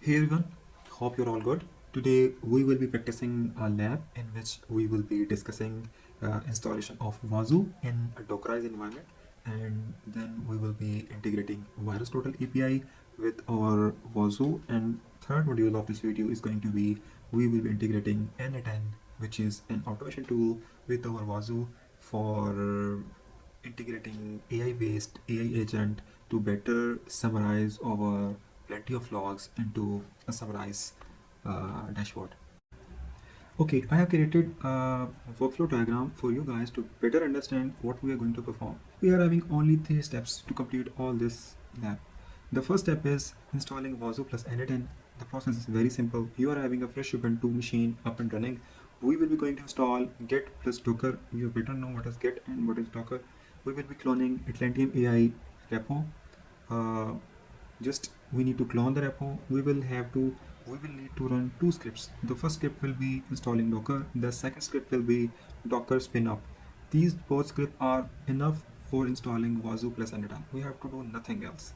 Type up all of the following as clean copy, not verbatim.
Hey everyone, hope you're all good. Today we will be practicing a lab in which we will be discussing installation of Wazuh in a Dockerized environment, and then we will be integrating VirusTotal API with our Wazuh. And third module of this video is going to be we will be integrating N8N, which is an automation tool with our Wazuh for integrating AI-based AI agent to better summarize our plenty of logs into a summarize dashboard. Okay, I have created a workflow diagram for you guys to better understand what we are going to perform. We are having only 3 steps to complete all this lab. The first step is installing Wazuh plus N8N. The process is very simple. You are having a fresh Ubuntu machine up and running. We will be going to install get plus docker. You better know what is get and what is docker. We will be cloning Atlantium AI repo. Just we need to clone the repo. We will need to run 2 scripts. The first script will be installing docker. The second script will be docker spin up. These both scripts are enough for installing Wazuh plus N8N. We have to do nothing else.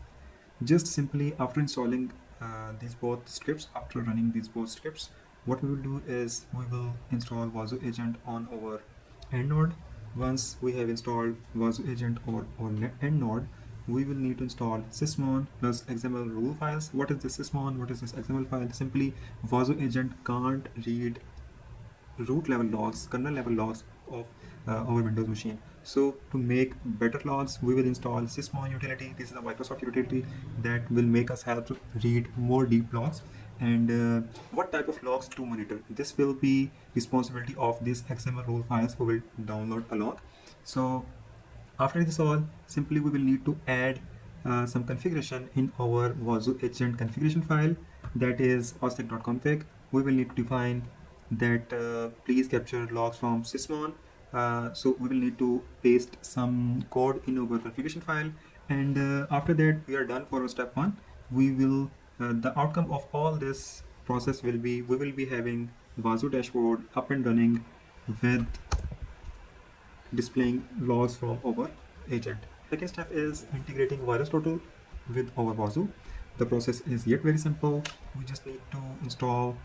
Just simply after installing these both scripts, after running these both scripts, what we will do is we will install Wazuh agent on our end node. Once we have installed Wazuh agent on end node, we will need to install sysmon plus XML rule files. What is this sysmon? What is this XML file? Simply Wazuh agent can't read root level logs, kernel level logs of our Windows machine. So to make better logs, we will install sysmon utility. This is a Microsoft utility that will make us help to read more deep logs. And what type of logs to monitor? This will be responsibility of this XML rule files we will download along. So after this all, simply we will need to add some configuration in our Wazuh agent configuration file, that is osec.config. We will need to define that please capture logs from sysmon. So we will need to paste some code in our configuration file, and after that we are done for step 1. We will the outcome of all this process will be we will be having Wazuh dashboard up and running with displaying logs from our agent. Second step is integrating VirusTotal with our Wazuh. The process is yet very simple. We just need to install,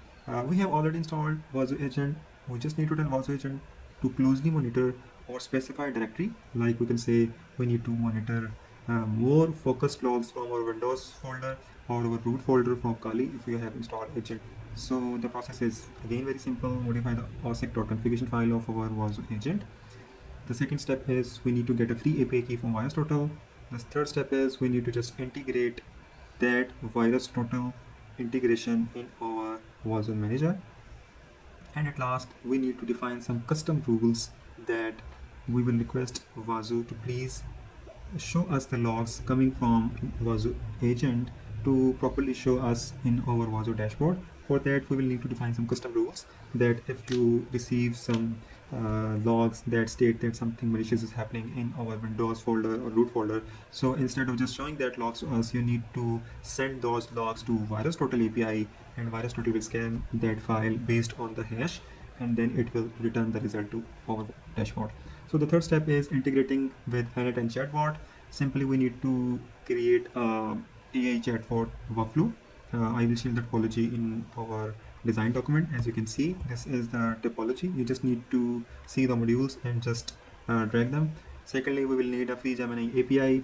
we have already installed Wazuh agent. We just need to tell Wazuh agent to closely monitor or specify a directory. Like we can say we need to monitor more focused logs from our Windows folder or our root folder from Kali if we have installed agent. So the process is again very simple. Modify the osec.configuration file of our Wazuh agent. The second step is we need to get a free API key from VirusTotal. The third step is we need to just integrate that VirusTotal integration in our Wazuh manager. And at last, we need to define some custom rules that we will request Wazuh to please show us the logs coming from Wazuh agent to properly show us in our Wazuh dashboard. For that, we will need to define some custom rules that if you receive some logs that state that something malicious is happening in our Windows folder or root folder, so instead of just showing that logs to us, you need to send those logs to VirusTotal API, and VirusTotal will scan that file based on the hash, and then it will return the result to our dashboard. So the third step is integrating with N8N Chatbot. Simply we need to create a AI chatbot workflow. I will share the topology in our design document. As you can see, this is the topology. You just need to see the modules and just drag them. Secondly, we will need a free Gemini API.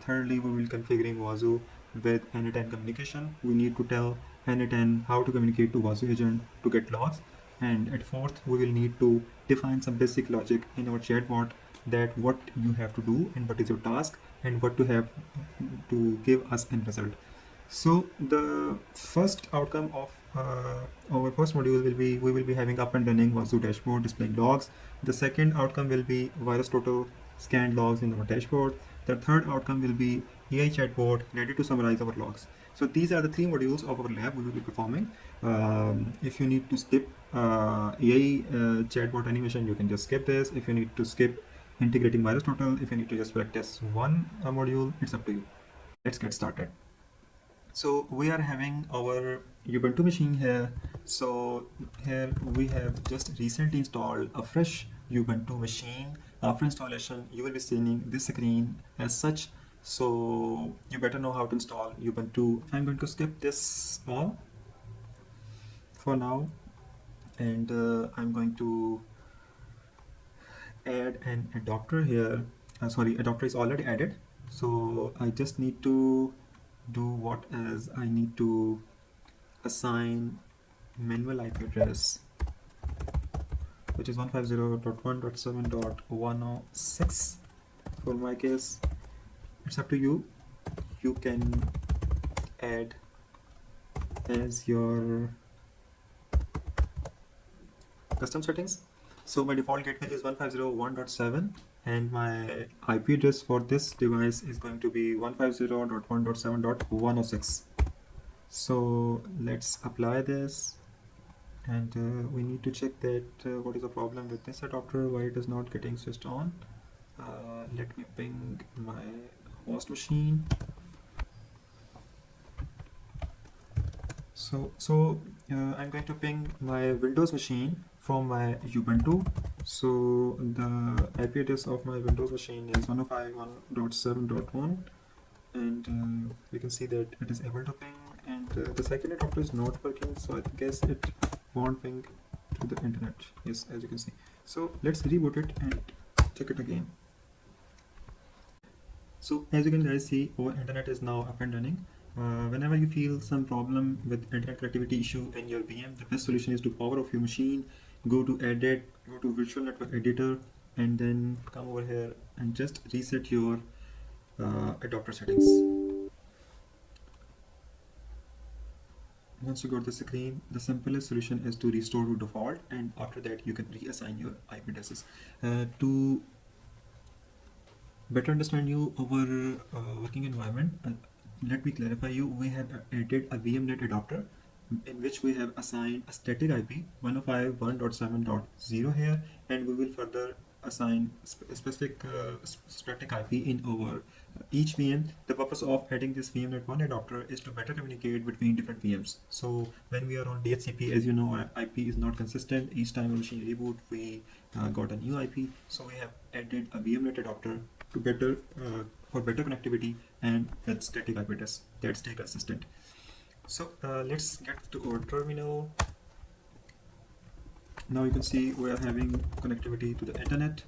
Thirdly, we will configuring Wazuh with N8N communication. We need to tell N8N how to communicate to Wazuh agent to get logs. And at fourth, we will need to define some basic logic in our chatbot that what you have to do and what is your task and what to have to give us end result. So the first outcome of our first module will be we will be having up and running Wazuh dashboard displaying logs. The second outcome will be VirusTotal scanned logs in our dashboard. The third outcome will be AI chatbot ready to summarize our logs. So these are the 3 modules of our lab we will be performing. If you need to skip AI chatbot animation, you can just skip this. If you need to skip integrating VirusTotal, if you need to just practice one module, it's up to you. Let's get started. So we are having our Ubuntu machine here. So here we have just recently installed a fresh Ubuntu machine. After installation, you will be seeing this screen as such. So you better know how to install Ubuntu. I'm going to skip this all for now, and I'm going to add an adapter here. Sorry, adapter is already added, so I just need to do what is I need to assign manual IP address, which is 150.1.7.106. For my case, it's up to you. You can add as your custom settings. So my default gateway is 150.1.7, and my IP address for this device is going to be 150.1.7.106. So let's apply this, and we need to check that what is the problem with this adapter, why it is not getting switched on. Let me ping my host machine. So I'm going to ping my Windows machine from my Ubuntu. So the IP address of my Windows machine is 105.1.7.1, and we can see that it is able to ping, and the second adapter is not working, so I guess it won't ping to the internet. Yes, as you can see. So let's reboot it and check it again. So as you can guys see, our internet is now up and running. Whenever you feel some problem with internet connectivity issue in your VM, the best solution is to power off your machine, go to edit, go to virtual network editor, and then come over here and just reset your adapter settings. Once you got the screen, the simplest solution is to restore to default, and after that you can reassign your IP addresses. To better understand you our working environment, let me clarify you. We have added a VMnet adapter in which we have assigned a static IP 105.1.7.0 here, and we will further assign specific static IP in our each VM. The purpose of adding this VMnet one adapter is to better communicate between different VMs. So when we are on DHCP, as you know, our IP is not consistent. Each time a machine reboot, we got a new IP. So we have added a VMnet adapter to better for better connectivity and with static IP address that stay consistent. So let's get to our terminal. Now you can see we are having connectivity to the internet,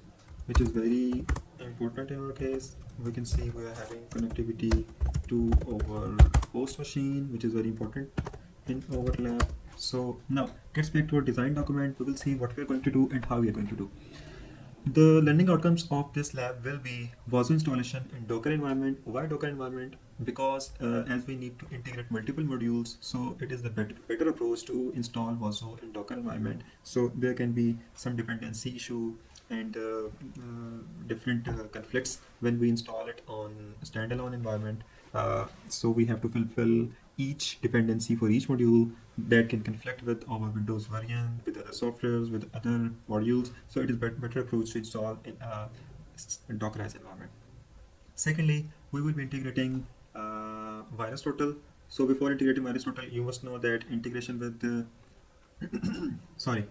which is very important in our case. We can see we are having connectivity to our host machine, which is very important in our lab. So now gets back to our design document. We will see what we are going to do and how we are going to do. The learning outcomes of this lab will be Wazuh installation in Docker environment. Why Docker environment? Because as we need to integrate multiple modules, so it is the better approach to install Wazuh in Docker environment. So there can be some dependency issue and different conflicts when we install it on a standalone environment. So we have to fulfill each dependency for each module that can conflict with our Windows variant, with other softwares, with other modules. So it is better approach to install in a Dockerized environment. Secondly, we will be integrating VirusTotal. So before integrating VirusTotal, you must know that integration with the sorry.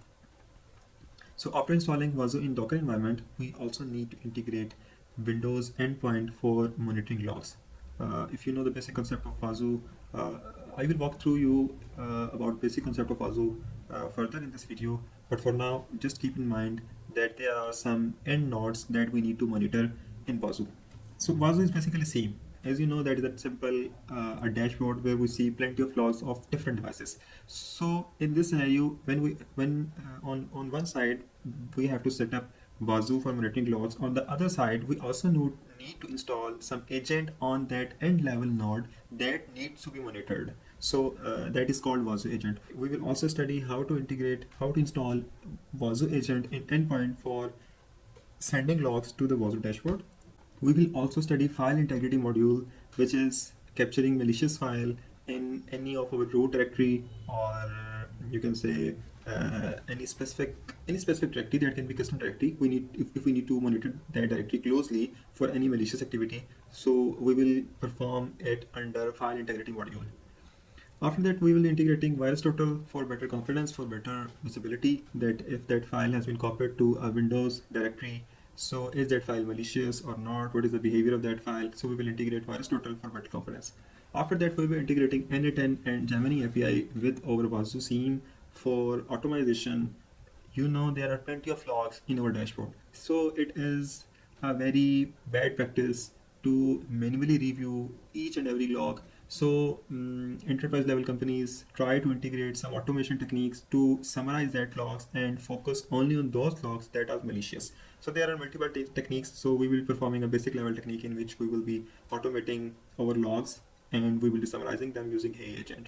So after installing Wazuh in Docker environment, we also need to integrate Windows endpoint for monitoring logs. If you know the basic concept of Wazuh, I will walk through you about basic concept of Wazuh further in this video. But for now, just keep in mind that there are some end nodes that we need to monitor in Wazuh. So Wazuh is basically SIEM. As you know, that is a simple a dashboard where we see plenty of logs of different devices. So in this scenario, when on one side we have to set up Wazuh for monitoring logs. On the other side, we also need to install some agent on that end level node that needs to be monitored. So that is called Wazuh agent. We will also study how to install Wazuh agent in endpoint for sending logs to the Wazuh dashboard. We will also study file integrity module, which is capturing malicious file in any of our root directory, or you can say any specific directory that can be custom directory. We need if we need to monitor that directory closely for any malicious activity. So we will perform it under file integrity module. After that, we will be integrating VirusTotal for better confidence, for better visibility that if that file has been copied to a Windows directory, so is that file malicious or not? What is the behavior of that file? So we will integrate VirusTotal for better confidence. After that, we will be integrating N8N and Gemini API with our Wazuh SIEM for automation, you know there are plenty of logs in our dashboard. So it is a very bad practice to manually review each and every log. So enterprise level companies try to integrate some automation techniques to summarize that logs and focus only on those logs that are malicious. So there are multiple techniques. So we will be performing a basic level technique in which we will be automating our logs and we will be summarizing them using AI agent.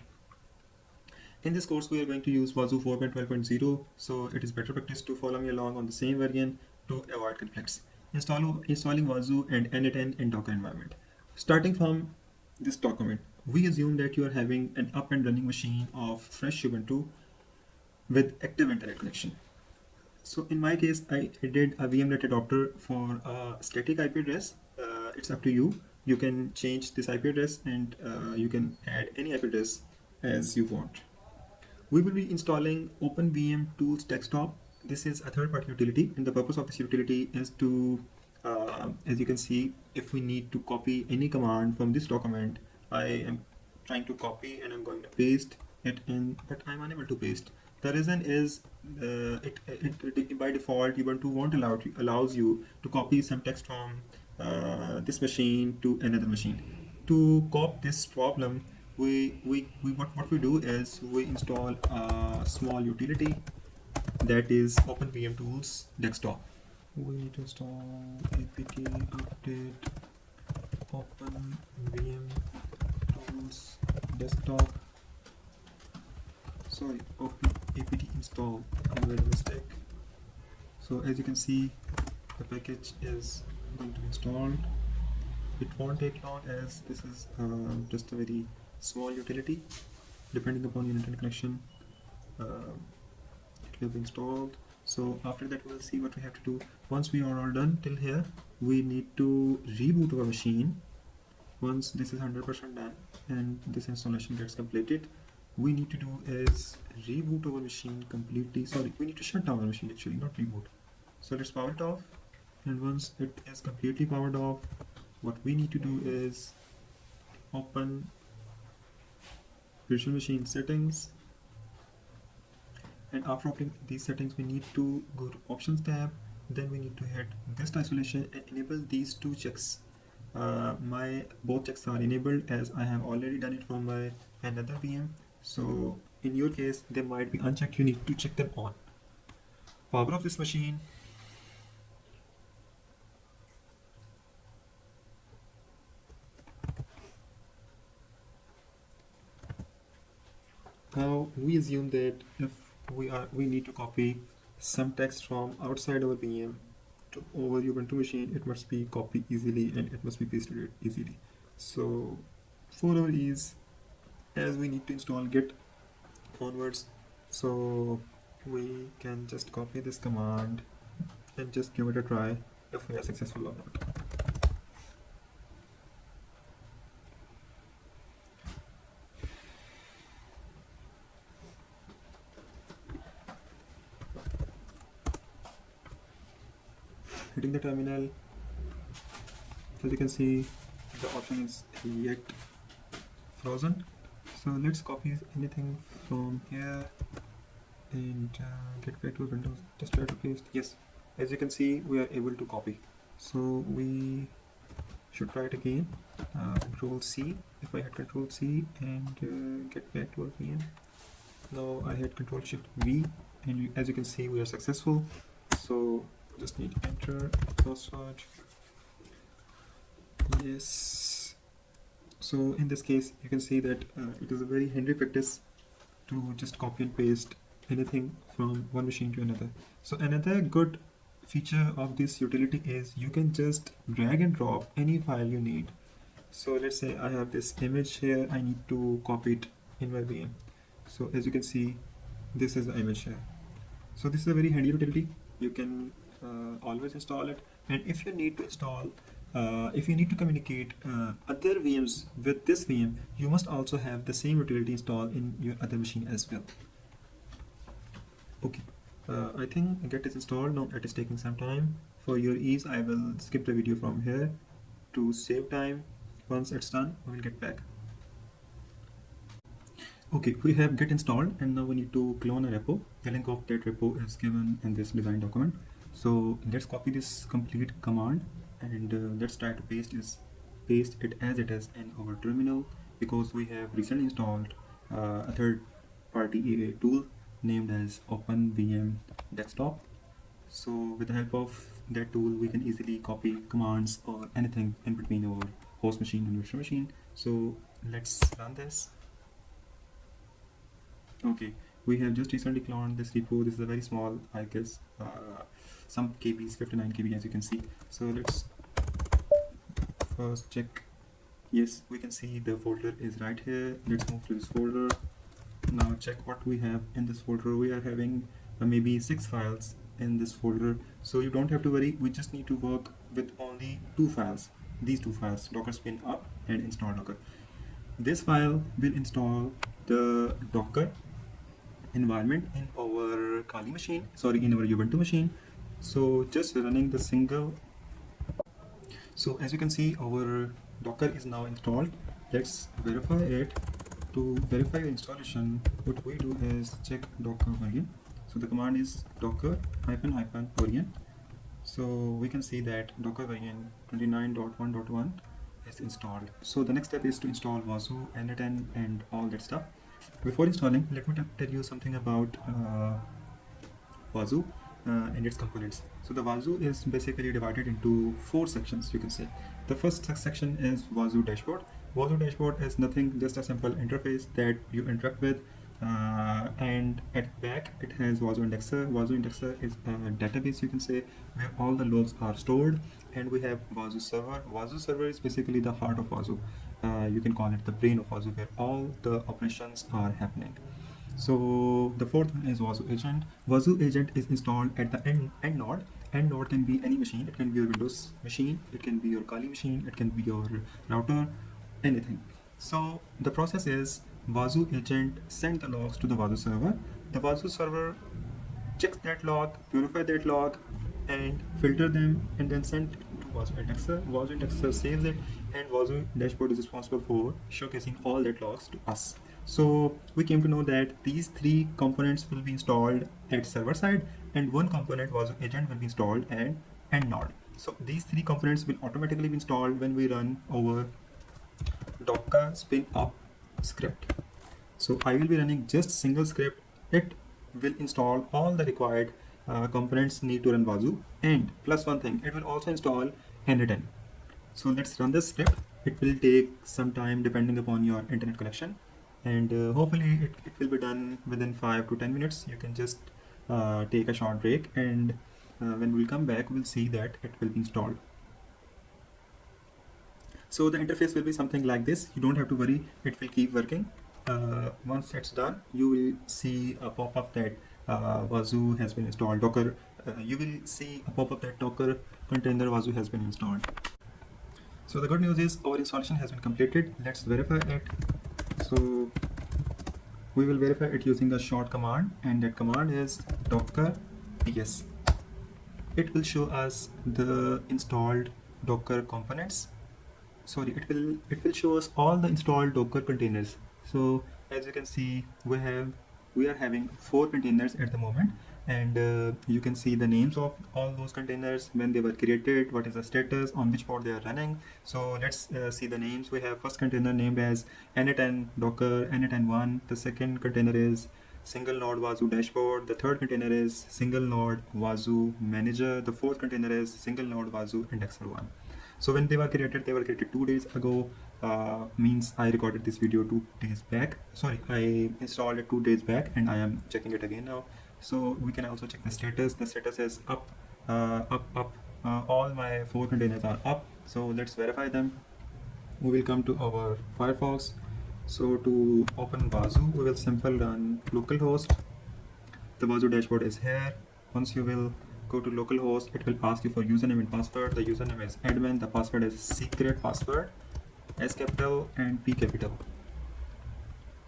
In this course, we are going to use Wazuh 4.12.0, so it is better practice to follow me along on the same version to avoid conflicts. Installing Wazuh and N8N in Docker environment. Starting from this document, we assume that you are having an up and running machine of fresh Ubuntu with active internet connection. So in my case, I did a VMnet adapter for a static IP address. It's up to you. You can change this IP address and you can add any IP address as you want. We will be installing OpenVM Tools Desktop. This is a third-party utility, and the purpose of this utility is to, as you can see, if we need to copy any command from this document, I am trying to copy and I'm going to paste it in, but I'm unable to paste. The reason is by default Ubuntu won't allows you to copy some text from this machine to another machine. To cope this problem, what we do is we install a small utility that is OpenVM Tools Desktop. We need to install apt update OpenVM Tools Desktop. Sorry, apt install. I made a mistake. So as you can see, the package is going to be installed. It won't take long as this is just a very small utility. Depending upon your internet connection, it will be installed. So after that, we'll see what we have to do. Once we are all done till here, we need to reboot our machine. Once this is 100% done and this installation gets completed, we need to do is reboot our machine completely. Sorry, we need to shut down our machine actually, not reboot. So let's power it off, and once it is completely powered off, what we need to do is open virtual machine settings, and after opening these settings we need to go to options tab. Then we need to hit guest isolation and enable these two checks. My both checks are enabled as I have already done it from my another VM. So in your case they might be unchecked, you need to check them on. Power off this machine. Now we assume that if we need to copy some text from outside our VM to over Ubuntu machine, it must be copied easily and it must be pasted easily. So for our ease, as we need to install git onwards, so we can just copy this command and just give it a try if we are successful or not. Hitting the terminal, as you can see the option is yet frozen. So let's copy anything from here and get back to Windows. Just try to paste. Yes, as you can see we are able to copy. So we should try it again. Control C. If I hit Control C and get back to our VM. Now I hit Control Shift V, and as you can see we are successful. So just need to enter password. Yes. So in this case you can see that it is a very handy practice to just copy and paste anything from one machine to another. So another good feature of this utility is you can just drag and drop any file you need. So let's say I have this image here, I need to copy it in my VM. So as you can see, this is the image here. So this is a very handy utility. You can always install it, and if you need to install if you need to communicate other VMs with this VM, you must also have the same utility installed in your other machine as well. Okay, I think Get is installed now. It is taking some time. For your ease, I will skip the video from here to save time. Once it's done, I will get back. Okay, we have Git installed and now we need to clone a repo. The link of that repo is given in this design document. So let's copy this complete command and let's try to paste it as it is in our terminal, because we have recently installed a third-party AA tool named as OpenVM Desktop. So with the help of that tool, we can easily copy commands or anything in between our host machine and virtual machine. So let's run this. Okay, we have just recently cloned this repo. This is a very small, I guess, some KBs, 59 KB as you can see. So let's first check. Yes, we can see the folder is right here. Let's move to this folder. Now check what we have in this folder. We are having maybe 6 files in this folder. So you don't have to worry. We just need to work with only 2 files. These 2 files, docker spin up and install docker. This file will install the docker environment in our Kali machine, in our Ubuntu machine. So just running the single. So as you can see, our docker is now installed. Let's verify it. To verify the installation, what we do is check docker variant. So the command is docker -- variant. So we can see that docker variant 29.1.1 is installed. So the next step is to install Wazuh, N8N and all that stuff. Before installing, let me tell you something about Wazuh and its components. So the Wazuh is basically divided into 4 sections, you can say. The first section is Wazuh dashboard. Wazuh dashboard is nothing, just a simple interface that you interact with, and at back it has Wazuh indexer. Wazuh indexer is a database, you can say, where all the logs are stored, and we have Wazuh server. Wazuh server is basically the heart of Wazuh. You can call it the brain of Wazuh, where all the operations are happening. So the fourth one is Wazuh agent. Wazuh agent is installed at the end node. End node can be any machine. It can be your Windows machine, it can be your Kali machine, it can be your router, anything. So the process is Wazuh agent send the logs to the Wazuh server. The Wazuh server checks that log, purify that log, and filter them, and then send to Wazuh indexer. Wazuh indexer saves it, and Wazuh dashboard is responsible for showcasing all that logs to us. So we came to know that these 3 components will be installed at server side, and 1 component Wazuh agent will be installed at end node. So these 3 components will automatically be installed when we run our docker spin up script. So I will be running just single script. It will install all the required components need to run Wazuh, and plus one thing, it will also install N8N. So let's run this script. It will take some time depending upon your internet connection, and hopefully it will be done within 5 to 10 minutes. You can just take a short break, and when we come back, we'll see that it will be installed. So the interface will be something like this. You don't have to worry, it will keep working. Once it's done, you will see a pop-up that Wazuh has been installed. Docker, you will see a pop-up that Docker container Wazuh has been installed. So the good news is our installation has been completed. Let's verify it. So we will verify it using a short command, and that command is docker ps. It will show us the installed Docker components. It will show us all the installed Docker containers. So as you can see, we are having 4 containers at the moment, and you can see the names of all those containers, when they were created, what is the status, on which port they are running. So let's see the names. We have first container named as N8N Docker N8N1. The second container is single node Wazuh dashboard. The third container is single node Wazuh manager. The fourth container is single node Wazuh indexer1. So when they were created 2 days ago. Means I recorded this video 2 days back. I installed it 2 days back, and I am checking it again now. So we can also check the status. The status is up, up. All my 4 containers are up. So let's verify them. We will come to our Firefox. So to open Wazuh, we will simply run localhost. The Wazuh dashboard is here. Once you will go to localhost, it will ask you for username and password. The username is admin. The password is secret password. S capital and P capital.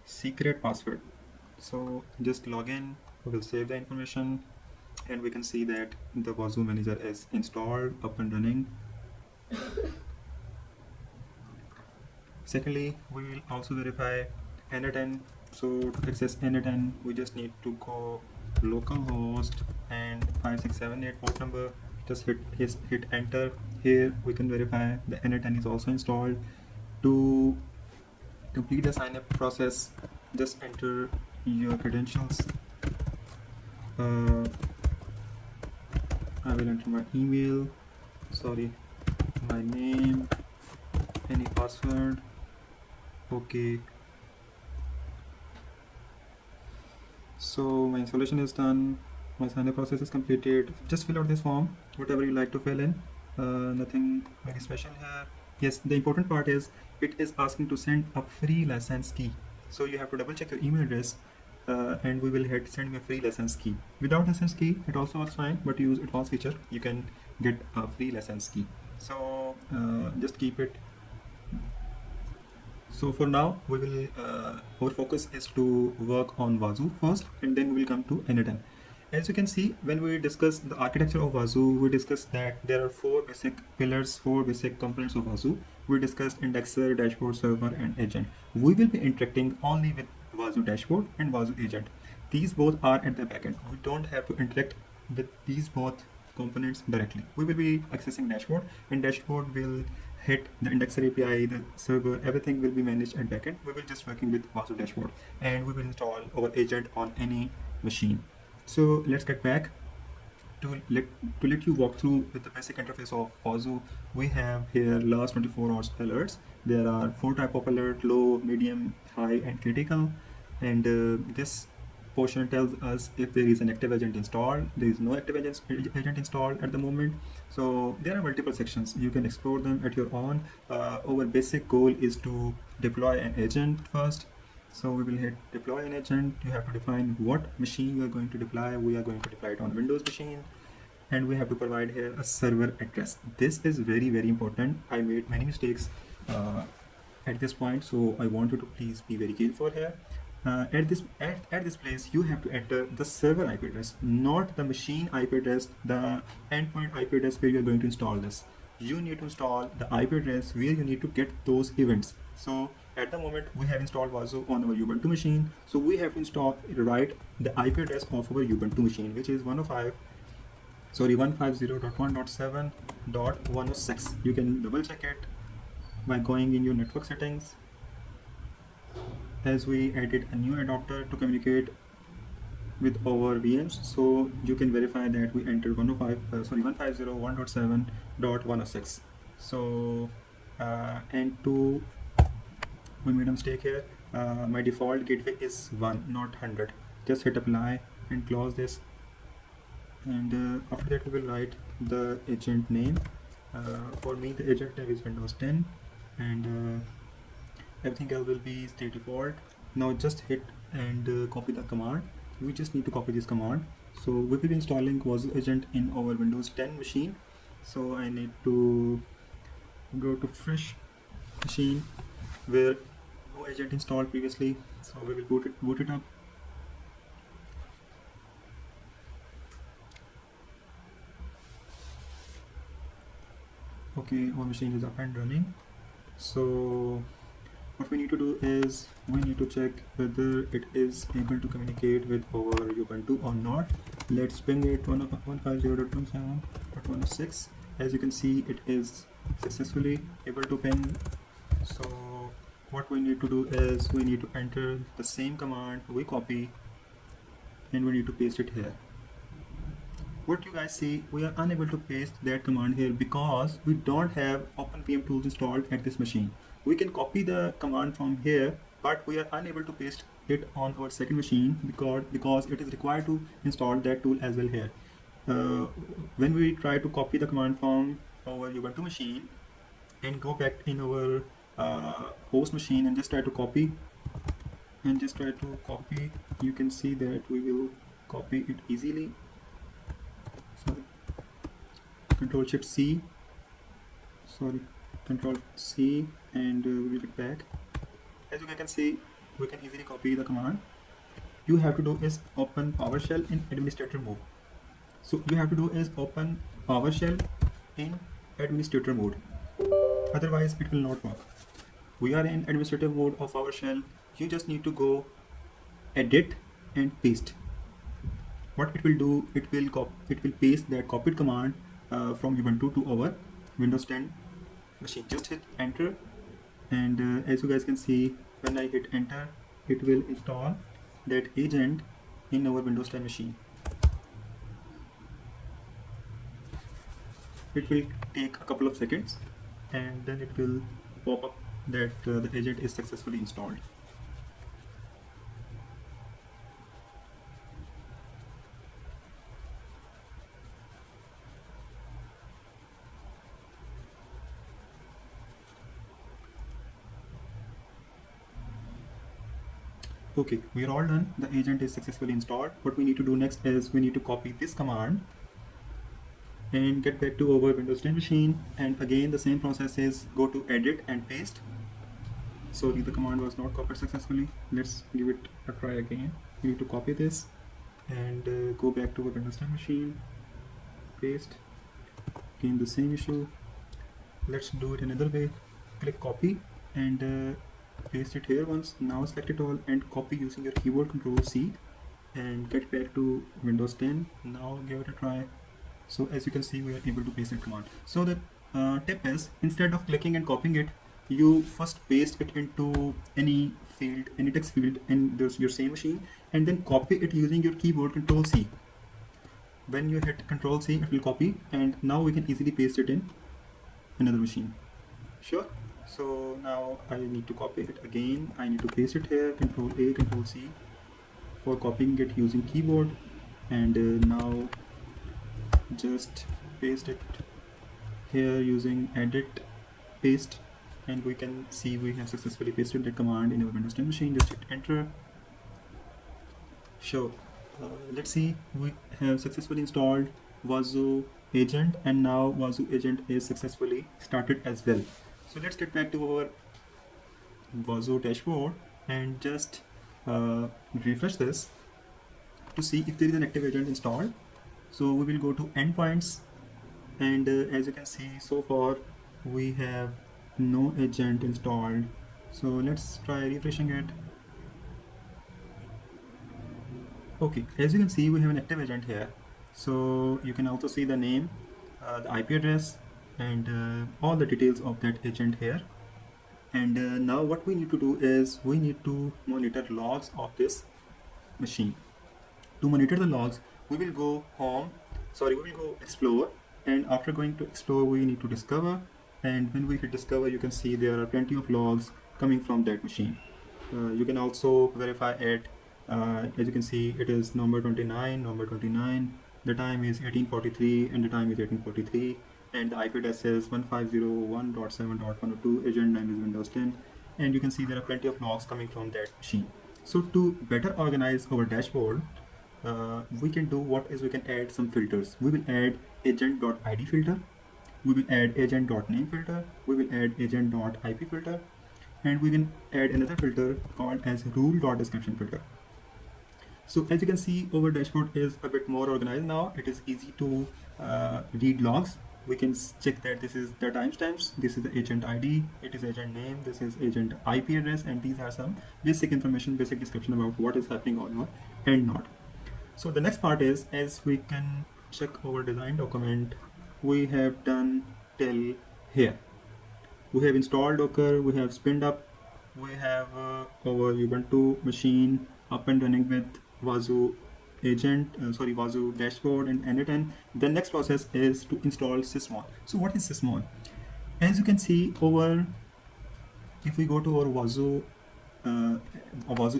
Secret password. So just log in. We will save the information, and we can see that the Wazuh manager is installed, up and running. Secondly, we will also verify N8N So to access N8N, we just need to go localhost and 5678 port number. Just hit enter. Here we can verify the N8N is also installed. To complete the sign up process, just enter your credentials. I will enter my email, my name, any password. Okay, so my installation is done, my sign up process is completed. Just fill out this form, whatever you like to fill in. Nothing very special here. Yes, the important part is it is asking to send a free license key, so you have to double check your email address, and we will hit send me a free license key. Without license key it also works fine, but use advanced feature, you can get a free license key. So just keep it. So for now we will our focus is to work on Wazuh first, and then we will come to N8N. As you can see, when we discuss the architecture of Wazuh, we discussed that there are four basic pillars, four basic components of Wazuh. We discussed indexer, dashboard, server, and agent. We will be interacting only with Wazuh dashboard and Wazuh agent. These both are at the backend. We don't have to interact with these both components directly. We will be accessing dashboard, and dashboard will hit the indexer API, the server, everything will be managed at backend. We will just working with Wazuh dashboard, and we will install our agent on any machine. So let's get back to let you walk through with the basic interface of Wazuh. We have here last 24 hours alerts. There are 4 type of alert: low, medium, high, and critical. And this portion tells us if there is an active agent installed. There is no active agent installed at the moment. So there are multiple sections. You can explore them at your own. Our basic goal is to deploy an agent first. So we will hit deploy an agent. You have to define what machine you are going to deploy. We are going to deploy it on Windows machine, and we have to provide here a server address. This is very, very important. I made many mistakes at this point, so I want you to please be very careful here. At this place, you have to enter the server IP address, not the machine IP address, the endpoint IP address where you are going to install this. You need to install the IP address where you need to get those events. So at the moment we have installed Wazuh on our Ubuntu machine, so we have to install write the IP address of our Ubuntu machine, which is 150.1.7.106. You can double check it by going in your network settings. As we added a new adapter to communicate with our VMs, so you can verify that we entered 150.1.7.106. So and to we made a mistake here. My default gateway is 1, not 100. Just hit apply and close this, and after that we will write the agent name. For me the agent name is Windows 10, and everything else will be state default. Now just hit and copy the command. We just need to copy this command. So we will be installing Wazuh agent in our Windows 10 machine, so I need to go to fresh machine where no agent installed previously. So we will boot it up. Okay, our machine is up and running. So what we need to do is we need to check whether it is able to communicate with our Ubuntu or not. Let's ping it 150.1.7.106. As you can see, it is successfully able to ping. So what we need to do is we need to enter the same command we copy, and we need to paste it here. What you guys see, we are unable to paste that command here because we don't have OpenVM tools installed at this machine. We can copy the command from here, but we are unable to paste it on our second machine because it is required to install that tool as well here. When we try to copy the command from our Ubuntu machine and go back in our host machine and just try to copy, you can see that we will copy it easily. Control Shift C, Control C, and we will get back. As you can see, we can easily copy the command. You have to do is open PowerShell in administrator mode. So you have to do is open PowerShell in administrator mode. Otherwise, it will not work. We are in administrative mode of PowerShell. You just need to go edit and paste. What it will do, it will paste that copied command from Ubuntu to our Windows 10 machine. Just hit enter, and as you guys can see, when I hit enter, it will install that agent in our Windows 10 machine. It will take a couple of seconds, and then it will pop up that the agent is successfully installed. Okay, we are all done. The agent is successfully installed. What we need to do next is we need to copy this command and get back to our Windows 10 machine, and again the same process is go to edit and paste. Sorry, the command was not copied successfully. Let's give it a try again. We need to copy this and go back to our Windows 10 machine, paste. Again the same issue. Let's do it another way. Click copy and paste it here once. Now select it all and copy using your keyboard Control C and get back to Windows 10. Now give it a try. So as you can see, we are able to paste that command. So the tip is, instead of clicking and copying it, you first paste it into any field, any text field in your same machine, and then copy it using your keyboard Control C. When you hit Control C, it will copy, and now we can easily paste it in another machine. Sure. So now I need to copy it again. I need to paste it here, Control A, Control C for copying it using keyboard, and now just paste it here using edit, paste, and we can see we have successfully pasted the command in our Windows 10 machine. Just hit enter. Sure. Let's see, we have successfully installed Wazuh agent, and now Wazuh agent is successfully started as well. So let's get back to our Wazuh dashboard and just refresh this to see if there is an active agent installed. So we will go to endpoints, and as you can see, so far we have no agent installed. So let's try refreshing it. Okay, as you can see, we have an active agent here. So you can also see the name, the IP address, and all the details of that agent here. And now what we need to do is we need to monitor logs of this machine. To monitor the logs, we will go explore, and after going to explore, we need to discover, and when we hit discover, you can see there are plenty of logs coming from that machine. You can also verify it. As you can see, it is number 29, the time is 1843, and the time is 1843, and the IP address is 1501.7.102, agent name is Windows 10, and you can see there are plenty of logs coming from that machine. So to better organize our dashboard, we can do what is we can add some filters. We will add agent.id filter, we will add agent.name filter, we will add agent.ip filter, and we can add another filter called as rule.description filter. So as you can see, our dashboard is a bit more organized now. It is easy to read logs. We can check that this is the timestamps, this is the agent ID, it is agent name, this is agent IP address, and these are some basic information, basic description about what is happening on and not. So the next part is, as we can check our design document, we have done till here. We have installed Docker, we have spinned up, we have our Ubuntu machine up and running with Wazuh Wazuh dashboard and N8N. The next process is to install sysmon. So what is sysmon? As you can see over, if we go to our Wazuh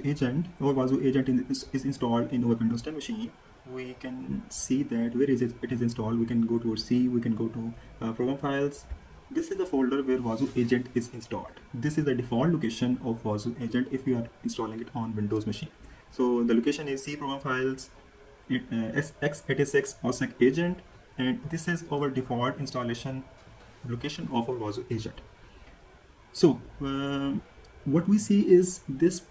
agent, our Wazuh agent is installed in our Windows 10 machine. We can see that where is it? It is installed. We can go to C. We can go to program files. This is the folder where Wazuh agent is installed. This is the default location of Wazuh agent if you are installing it on Windows machine. So the location is C program files, x86 OSEC agent, and this is our default installation location of our Wazuh agent. So what we see is this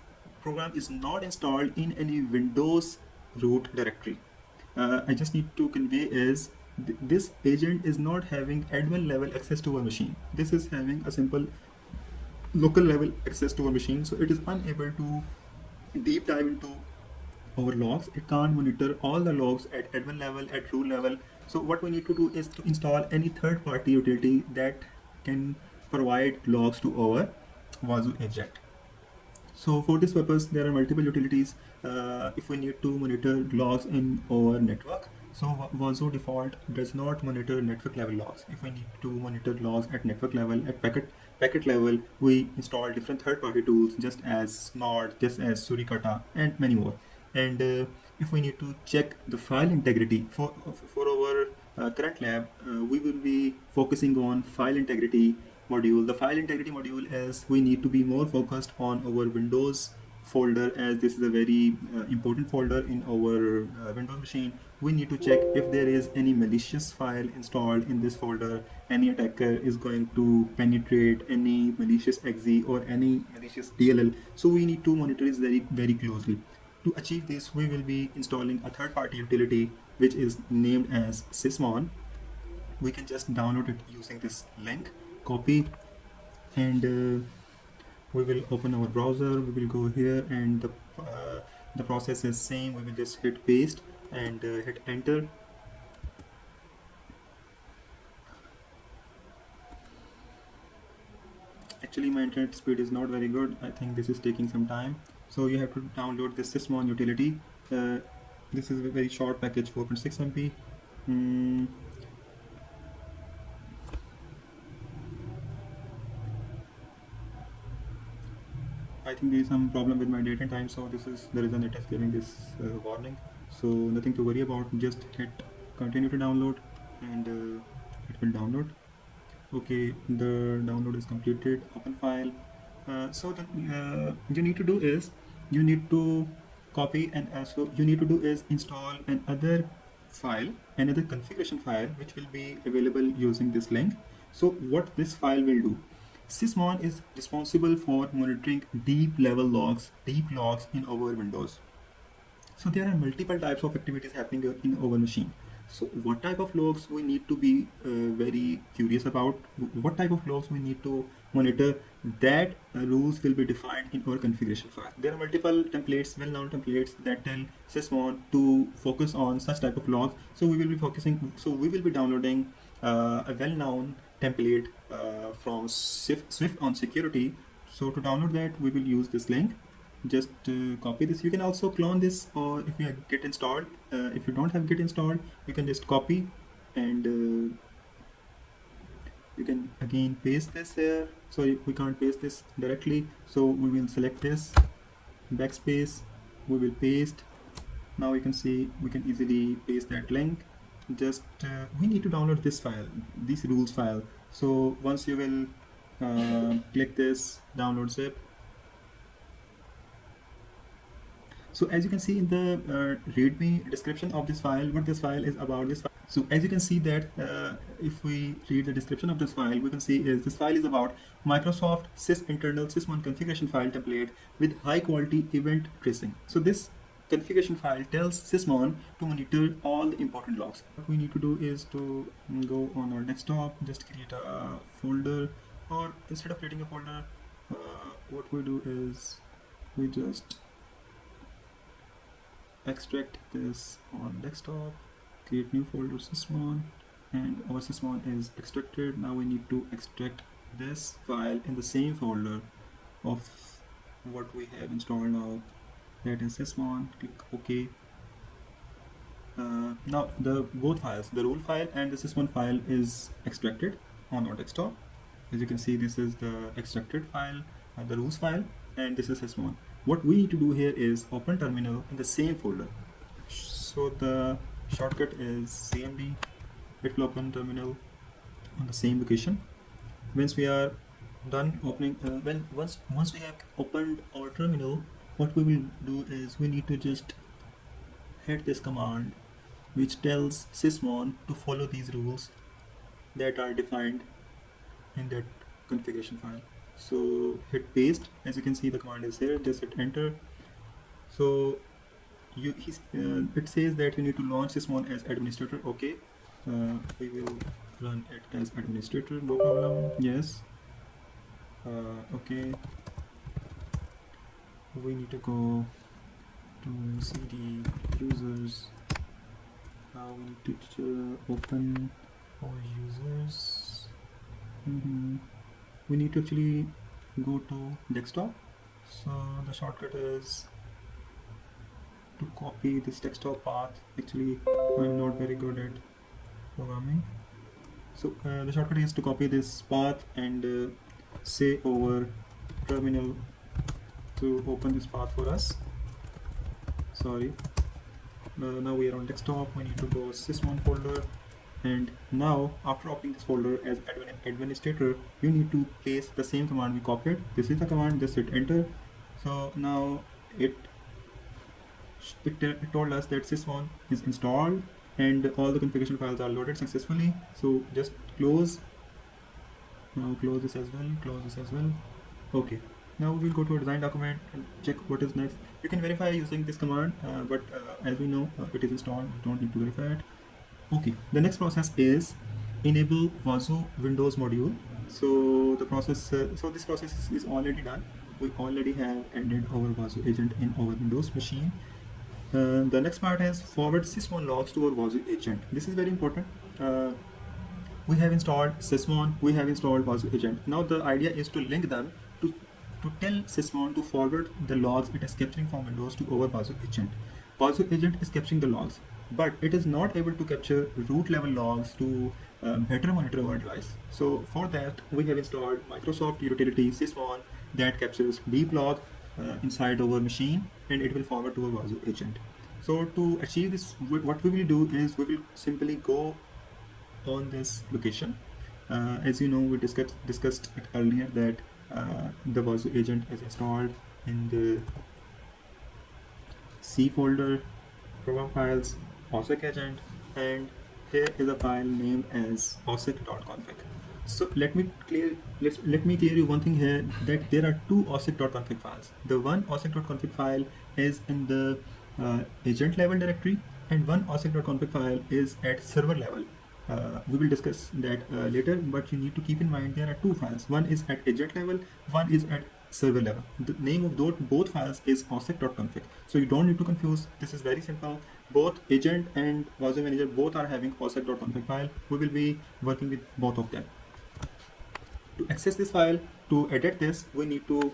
program is not installed in any Windows root directory. I just need to convey is this agent is not having admin level access to our machine. This is having a simple local level access to our machine, so it is unable to deep dive into our logs. It can't monitor all the logs at admin level, at rule level. So what we need to do is to install any third-party utility that can provide logs to our Wazuh agent. So for this purpose, there are multiple utilities. If we need to monitor logs in our network, so Wazuh default does not monitor network level logs. If we need to monitor logs at network level, at packet level, we install different third-party tools, just as Nord, just as Suricata, and many more. And if we need to check the file integrity for our current lab, we will be focusing on file integrity module. The file integrity module is we need to be more focused on our Windows folder, as this is a very important folder in our Windows machine. We need to check if there is any malicious file installed in this folder. Any attacker is going to penetrate any malicious exe or any malicious DLL. So we need to monitor this very closely. To achieve this, we will be installing a third-party utility which is named as Sysmon. We can just download it using this link, copy, and we will open our browser. We will go here, and the process is same. We will just hit paste and hit enter. Actually, my internet speed is not very good. I think this is taking some time. So you have to download this Sysmon utility. This is a very short package, 4.6 MB. I think there is some problem with my date and time, so this is the reason it is giving this warning. So nothing to worry about. Just hit continue to download, and it will download. Okay, the download is completed. Open file. So you need to do is you need to copy, and so you need to do is install another file, another configuration file, which will be available using this link. So what this file will do, Sysmon is responsible for monitoring deep logs in our Windows. So there are multiple types of activities happening in our machine. So what type of logs we need to be very curious about, what type of logs we need to monitor, that rules will be defined in our configuration file. There are multiple templates, well-known templates that tell Sysmon to focus on such type of logs. So we will be downloading a well-known template from Swift on security. So to download that, we will use this link. Just copy this. You can also clone this, or if you have Git installed, if you don't have Git installed, you can just copy, and you can again paste this here. Sorry, we can't paste this directly, so we will select this, backspace, we will paste. Now you can see we can easily paste that link. Just we need to download this file, this rules file. So once you will click this download zip. So as you can see in the readme description of this file, what this file is about. So as you can see that if we read the description of this file, we can see is this file is about Microsoft internal Sysmon configuration file template with high quality event tracing. So this configuration file tells Sysmon to monitor all the important logs. What we need to do is to go on our desktop, just create a folder, or instead of creating a folder, what we do is we just extract this on desktop, create new folder Sysmon, and our Sysmon is extracted. Now we need to extract this file in the same folder of what we have installed now, that is Sysmon. Click OK. Now both files, the rule file and the Sysmon file, is extracted on our desktop. As you can see, this is the extracted file, the rules file, and this is Sysmon. What we need to do here is open terminal in the same folder. So the shortcut is CMD. It will open terminal on the same location. Once we are done opening, once we have opened our terminal, what we will do is we need to just hit this command, which tells Sysmon to follow these rules that are defined in that configuration file. So hit paste. As you can see, the command is here. Just hit enter. So it says that you need to launch Sysmon as administrator. Okay, we will run it as administrator, no problem. Yes. Okay, we need to go to cd users. Now we need to open our users. We need to actually go to desktop. So the shortcut is to copy this desktop path. Actually, I'm not very good at programming. So the shortcut is to copy this path and say over terminal to open this path for us. Sorry. Now we are on desktop. We need to go sys1 folder, and now after opening this folder as administrator, you need to paste the same command we copied. This is the command. Just hit enter. So now it told us that sys1 is installed and all the configuration files are loaded successfully. So just close. Now close this as well. Close this as well. Okay. Now we'll go to a design document and check what is next. You can verify using this command, but as we know, it is installed. You don't need to verify it. Okay. The next process is enable Wazuh Windows module. So the process, so this process is already done. We already have added our Wazuh agent in our Windows machine. The next part is forward sys1 logs to our Wazuh agent. This is very important. We have installed sys1, we have installed Wazuh agent. Now the idea is to link them to tell sys1 to forward the logs it is capturing from Windows to our Wazuh agent. Wazuh agent is capturing the logs, but it is not able to capture root level logs to better monitor our device. So for that, we have installed Microsoft utility sys1 that captures deep log inside our machine, and it will forward to our Wazuh agent. So to achieve this, what we will do is we will simply go on this location. As you know, we discussed it earlier that the Wazuh agent is installed in the C folder, program files, OSSEC agent, and here is a file named as ossec.config. So let me clear you one thing here, that there are two ossec.config files. The one ossec.config file is in the agent level directory, and one ossec.config file is at server level. We will discuss that later, but you need to keep in mind there are two files. One is at agent level, one is at server level. The name of both files is ossec.config. So you don't need to confuse. This is very simple. Both agent and Wazuh manager both are having ossec.config file. We will be working with both of them. To access this file, to edit this, we need to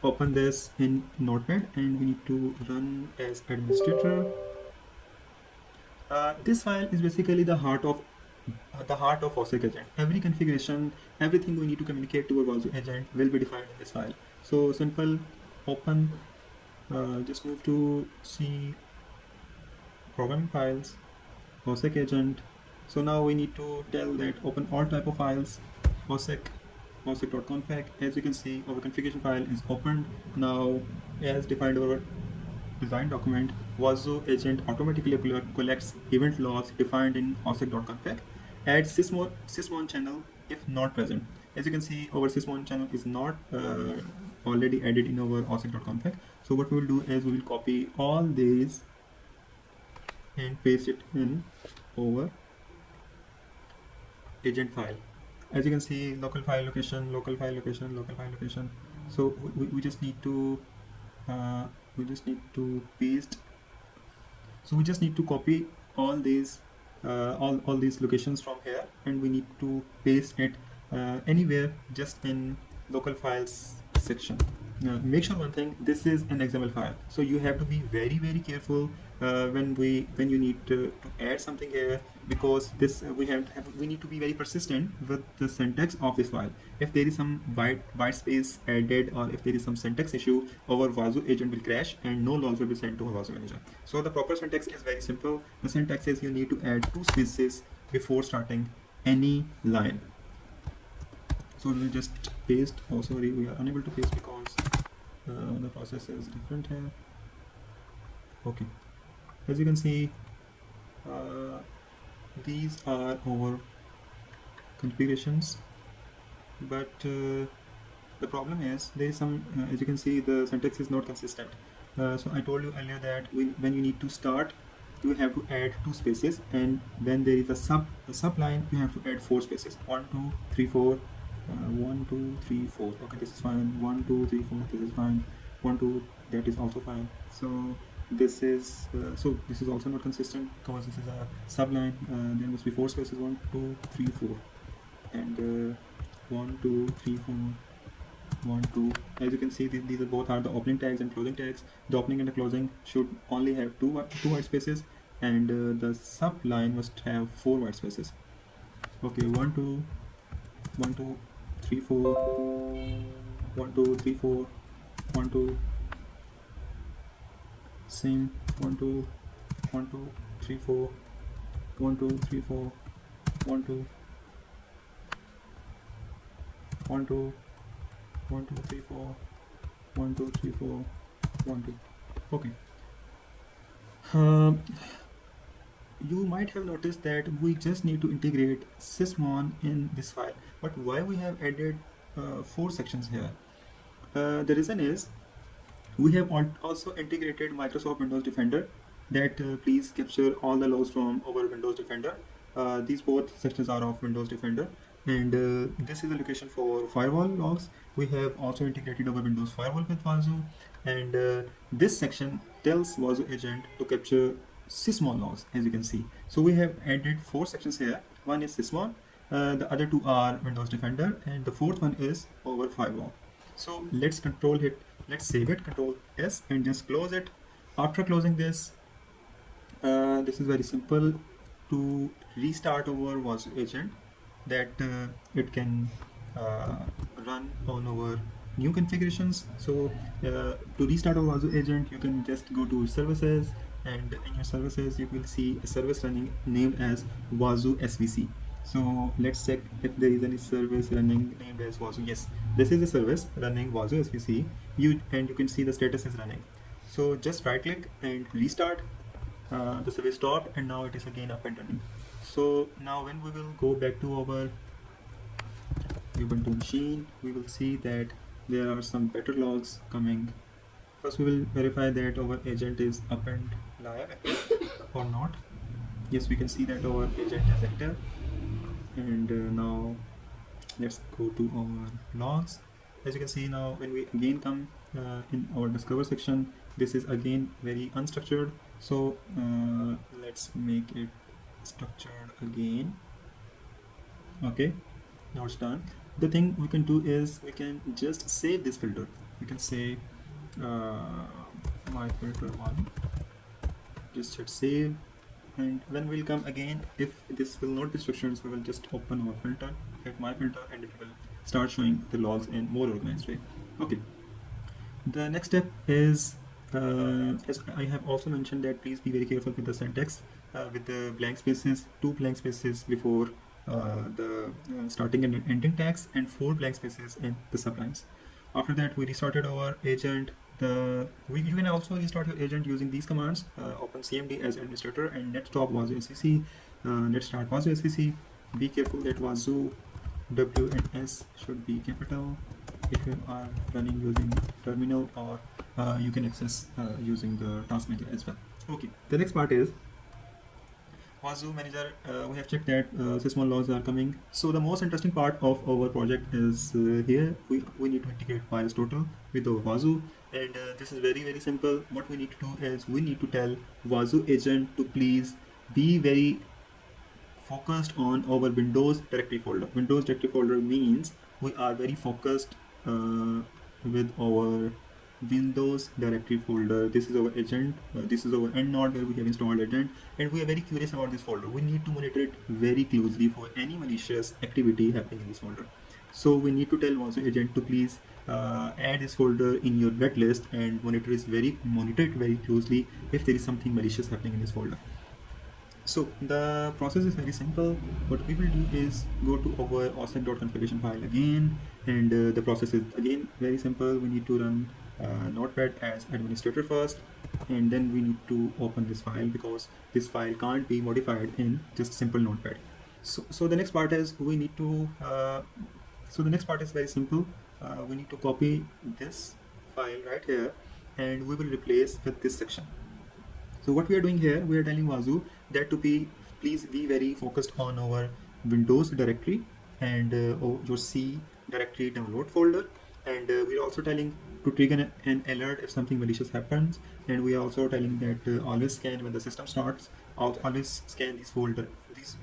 open this in Notepad and we need to run as administrator. This file is basically the heart of OSSEC agent. Every configuration, everything we need to communicate to a Wazuh agent will be defined in this file. So simple, open, just move to C, programming files, OSSEC agent. So now we need to tell that open all type of files, ossec.config. As you can see, our configuration file is opened. Now, as defined our design document, Wazuh agent automatically collects event logs defined in ossec.config. Add sys1 channel if not present. As you can see, our sys1 channel is not already added in our ossec.config. So what we will do is we will copy all these and paste it in our agent file. As you can see, local file location, local file location, local file location. So we just need to paste. So we just need to copy all these all these locations from here, and we need to paste it anywhere just in local files section. Make sure one thing, this is an XML file, so you have to be very careful when you need to add something here, because this we need to be very persistent with the syntax of this file. If there is some white space added, or if there is some syntax issue, our Wazuh agent will crash and no logs will be sent to our Wazuh manager. So the proper syntax is very simple. The syntax is you need to add 2 spaces before starting any line. So we will just paste. Oh, sorry, we are unable to paste because the process is different here. Okay, as you can see, these are our configurations, but the problem is there is some, as you can see, the syntax is not consistent. So I told you earlier that when you need to start, you have to add 2 spaces, and when there is a sub line, you have to add 4 spaces. 1 2 3 4. 1 2 3 4. Okay, this is fine. 1 2 3 4. This is fine. 1 2, that is also fine. So this is this is also not consistent because this is a subline. There must be 4 spaces, 1 2 3 4, and 1 2 3 4 1 2. As you can see, these are both are the opening tags and closing tags. The opening and the closing should only have two white spaces, and the subline must have 4 white spaces. Okay, 1 2 1 2 3 4 1 2 3 4 1 2, same 1 2 1 2 3 4 1 2 3 4 1 2 1 2 1 2 3 4 1 2 3 4 1 2. Okay. You might have noticed that we just need to integrate sysmon in this file, but why we have added 4 sections here? The reason is we have also integrated Microsoft Windows Defender that please capture all the logs from our Windows Defender. These both sections are of Windows Defender, and this is the location for firewall logs. We have also integrated our Windows Firewall with Wazuh, and this section tells Wazuh agent to capture sysmon logs, as you can see. So we have added 4 sections here. One is sysmon, the other 2 are Windows Defender, and the 4th one is our firewall. So let's control it. Let's save it, Control S, and just close it. After closing this, this is very simple to restart our Wazuh agent, that it can run on our new configurations. So to restart our Wazuh agent, you can just go to services, and in your services you will see a service running named as Wazuh SVC. So let's check if there is any service running named as Wazuh. Yes, this is a service running Wazuh SVC. You can see the status is running. So just right click and restart. The service stopped, and now it is again up and running. So now when we will go back to our Ubuntu machine, we will see that there are some better logs coming. First we will verify that our agent is up and live or not. Yes, we can see that our agent is active. And now let's go to our logs. As you can see, now when we again come in our discover section, this is again very unstructured. So let's make it structured again. Okay, now it's done. The thing we can do is we can just save this filter. We can say my filter 1, just hit save, and when we'll come again, if this will not be structured, so we will just open our filter, hit my filter, and it will start showing the logs in more organized way. Okay, the next step is as I have also mentioned, that please be very careful with the syntax, with the blank spaces, 2 blank spaces before the starting and ending tags, and 4 blank spaces in the sublines. After that, we restarted our agent. You can also restart your agent using these commands: open cmd as administrator and netstop Wazuh SVC, netstart Wazuh SVC. Be careful that Wazuh W and S should be capital if you are running using terminal, or you can access using the task manager as well. Okay, the next part is Wazuh manager. We have checked that sysmon logs are coming. So the most interesting part of our project is here. We need to integrate VirusTotal with our Wazuh, and this is very simple. What we need to do is we need to tell Wazuh agent to please be very focused on our Windows directory folder. Windows directory folder means we are very focused with our Windows directory folder. This is our agent, this is our end node where we have installed agent, and we are very curious about this folder. We need to monitor it very closely for any malicious activity happening in this folder. So we need to tell Wazuh agent to please add this folder in your red list and monitor it very closely if there is something malicious happening in this folder. So the process is very simple. What we will do is go to our osec.configuration file again, and the process is again very simple. We need to run Notepad as administrator first, and then we need to open this file because this file can't be modified in just simple Notepad. So the next part is we need to so the next part is very simple. We need to copy this file right here, and we will replace with this section. So what we are doing here, we are telling Wazuh that to please be very focused on our Windows directory and your C directory download folder, and we are also telling to trigger an alert if something malicious happens. And we are also telling that always scan when the system starts, always scan these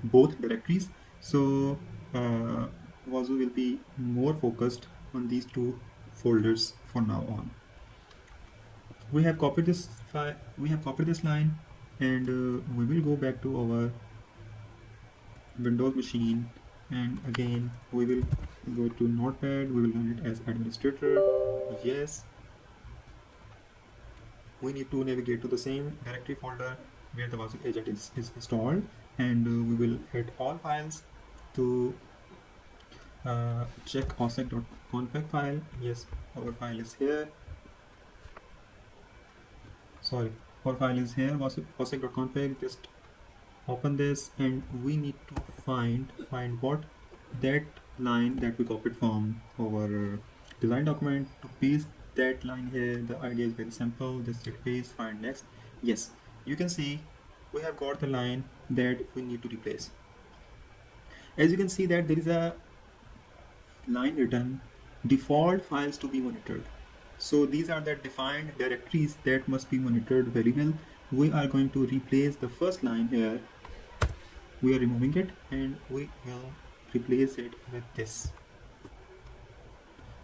both directories. So Wazuh will be more focused on these two folders for now on. We have copied this file, we have copied this line, and we will go back to our Windows machine, and again we will go to Notepad. We will run it as administrator. Yes, we need to navigate to the same directory folder where the Wazuh agent is installed, and we will add all files to check orchestrate.config file. Yes, our file is here. Sorry, our file is here, orchestrate.config. Just open this, and we need to find what that line that we copied from our design document, to paste that line here. The idea is very simple. Just hit paste, find next. Yes, you can see we have got the line that we need to replace. As you can see that there is a line written default files to be monitored. So these are the defined directories that must be monitored very well. We are going to replace the first line here. We are removing it, and we will replace it with this.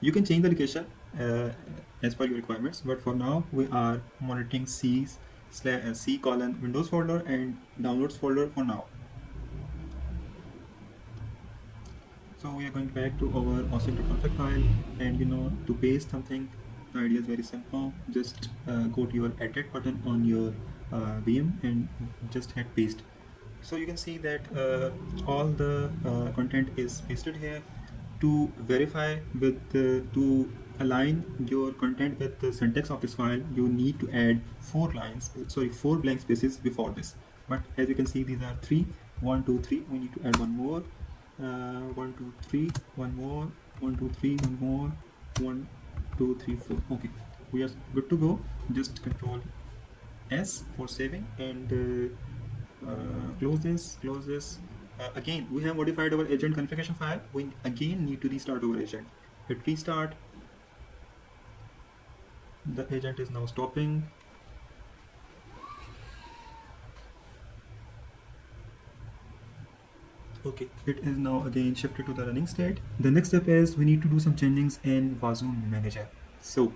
You can change the location as per your requirements, but for now we are monitoring C colon Windows folder and downloads folder for now. So we are going back to our orchestrate.config file, and to paste something, the idea is very simple. Just go to your edit button on your VM and just hit paste. So you can see that all the content is pasted here. To verify with to align your content with the syntax of this file, you need to add 4 blank spaces before this. But as you can see, these are 3, 1, 2, 3. We need to add one more. 1, 2, 3, one more, 1, 2, 3, one more, 1, 2, 3, 4. Okay, we are good to go. Just Control S for saving, and close this. Again, we have modified our agent configuration file. We again need to restart our agent. Hit restart. The agent is now stopping. Okay, it is now again shifted to the running state. The next step is we need to do some changings in Wazuh Manager. So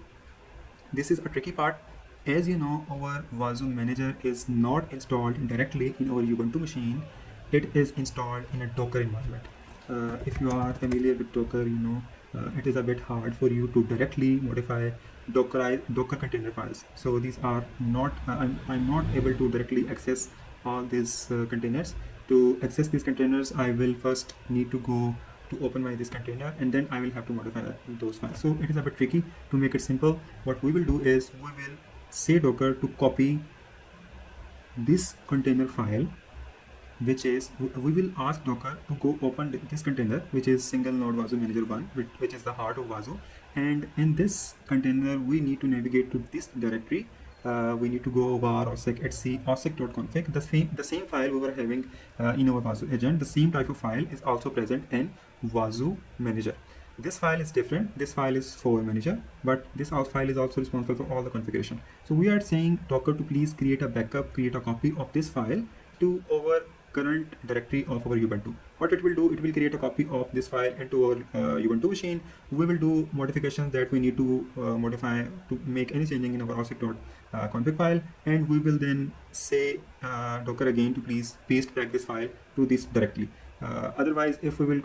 this is a tricky part. As you know, our Wazuh Manager is not installed directly in our Ubuntu machine. It is installed in a Docker environment. If you are familiar with Docker, it is a bit hard for you to directly modify Docker container files. So these are not, I'm not able to directly access all these containers. To access these containers, I will first need to go to open this container, and then I will have to modify those files. So it is a bit tricky. To make it simple, what we will do is we will say Docker to copy this container file, which is, we will ask Docker to go open this container, which is single node Wazuh Manager 1, which is the heart of Wazuh. And in this container, we need to navigate to this directory. We need to go var orchestrate.config. The same file we were having in our Wazuh agent, the same type of file is also present in Wazuh Manager. This file is different. This file is for manager, but this file is also responsible for all the configuration. So we are saying Docker to please create a backup, create a copy of this file to our current directory of our Ubuntu. What it will do, it will create a copy of this file into our Ubuntu machine. We will do modifications that we need to modify to make any changing in our orchestrate.config file, and we will then say Docker again to please paste back this file to this directly. Otherwise, if we will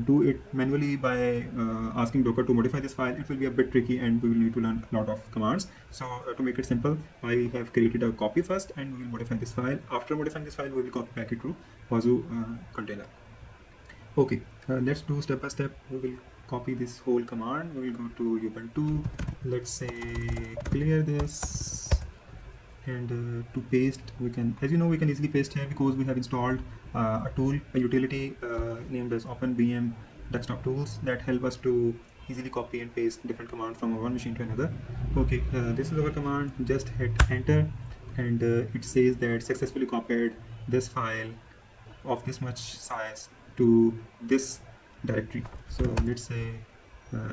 do it manually by asking Docker to modify this file, it will be a bit tricky, and we will need to learn a lot of commands. So to make it simple, I have created a copy first, and we will modify this file. After modifying this file, we will copy back it to Wazuh container. Okay, let's do step by step. We will copy this whole command. We will go to Ubuntu. Let's say clear this, and to paste, we can, as you know, we can easily paste here because we have installed a utility named as OpenVM desktop tools that help us to easily copy and paste different commands from one machine to another. Okay, this is our command. Just hit enter, and it says that successfully copied this file of this much size to this directory. So let's say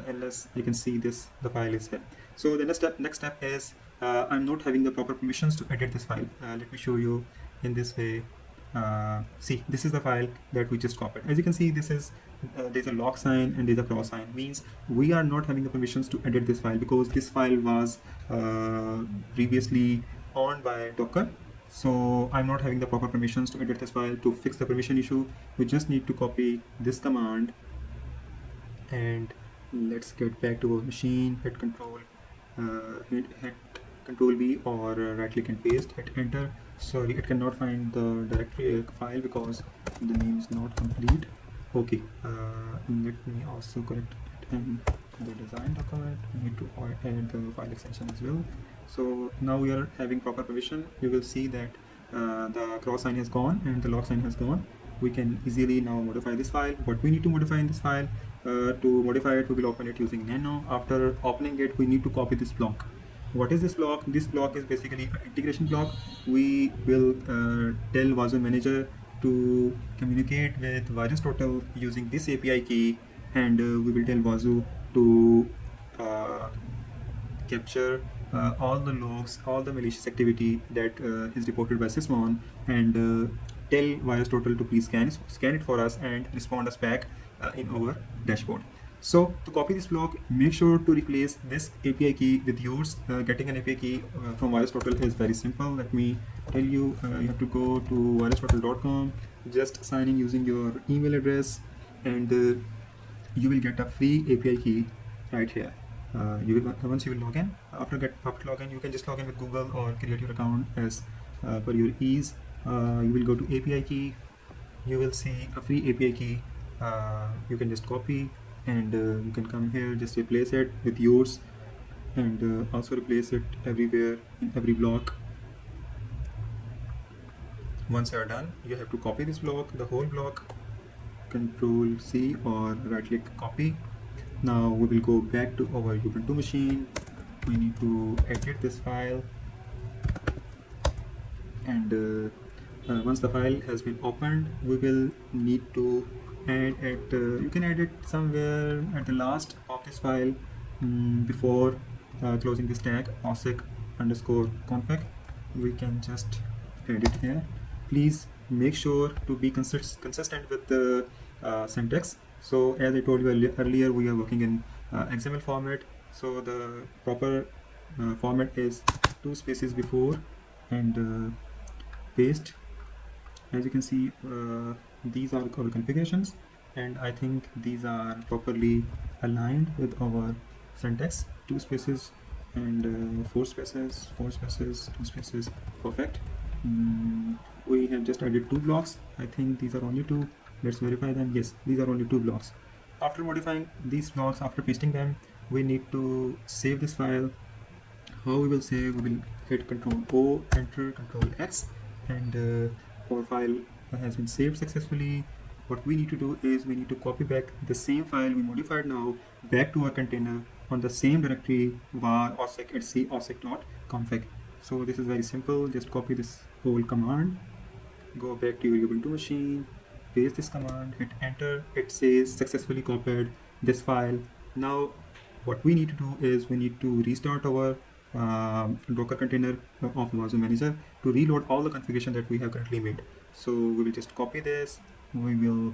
unless you can see this, the file is here. So the next step is I'm not having the proper permissions to edit this file. Let me show you in this way. See, this is the file that we just copied. As you can see, this is there's a log sign and there's a cross sign, means we are not having the permissions to edit this file because this file was previously owned by Docker. So I'm not having the proper permissions to edit this file. To fix the permission issue, we just need to copy this command, and let's get back to our machine. Hit control V or right click and paste, hit enter. Sorry, it cannot find the directory file because the name is not complete. Okay, let me also correct it in the design document. We need to add the file extension as well. So now we are having proper permission. You will see that the cross sign has gone and the log sign has gone. We can easily now modify this file. What we need to modify in this file, to modify it, we will open it using nano. After opening it, we need to copy this block. What is this block? This block is basically an integration block. We will tell Wazuh Manager to communicate with VirusTotal using this API key, and we will tell Wazuh to capture all the logs, all the malicious activity that is reported by Sysmon, and tell VirusTotal to please scan it for us and respond us back in our dashboard. So to copy this block, make sure to replace this API key with yours. Getting an API key from VirusTotal is very simple. Let me tell you, you have to go to virustotal.com, just sign in using your email address, and you will get a free API key right here. Once you will log in, after login, you can just log in with Google or create your account as per your ease. You will go to API key. You will see a free API key. You can just copy, and you can come here, just replace it with yours, and also replace it everywhere in every block. Once you are done, you have to copy this block, the whole block. Control C or right click copy. Now we will go back to our Ubuntu machine. We need to edit this file, and once the file has been opened, we will need to add it. You can add it somewhere at the last of this file before closing this tag osec_config. We can just add it here. Please make sure to be consistent with the syntax. So as I told you earlier, we are working in XML format. So the proper format is 2 spaces before and paste. As you can see, these are our configurations, and I think these are properly aligned with our syntax. 2 spaces and 4 spaces, 4 spaces, 2 spaces, perfect. We have just added 2 blocks. I think these are only 2. Let's verify them. Yes, these are only 2 blocks. After modifying these blocks, after pasting them, we need to save this file. How we will save? We will hit Control O, enter Control X, and our file has been saved successfully. What we need to do is we need to copy back the same file we modified now back to our container on the same directory var osec osec.config. So this is very simple. Just copy this whole command, go back to your Ubuntu machine, paste this command, hit enter. It says successfully copied this file. Now what we need to do is we need to restart our Docker container of Wazuh Manager to reload all the configuration that we have currently made. So we will just copy this. We will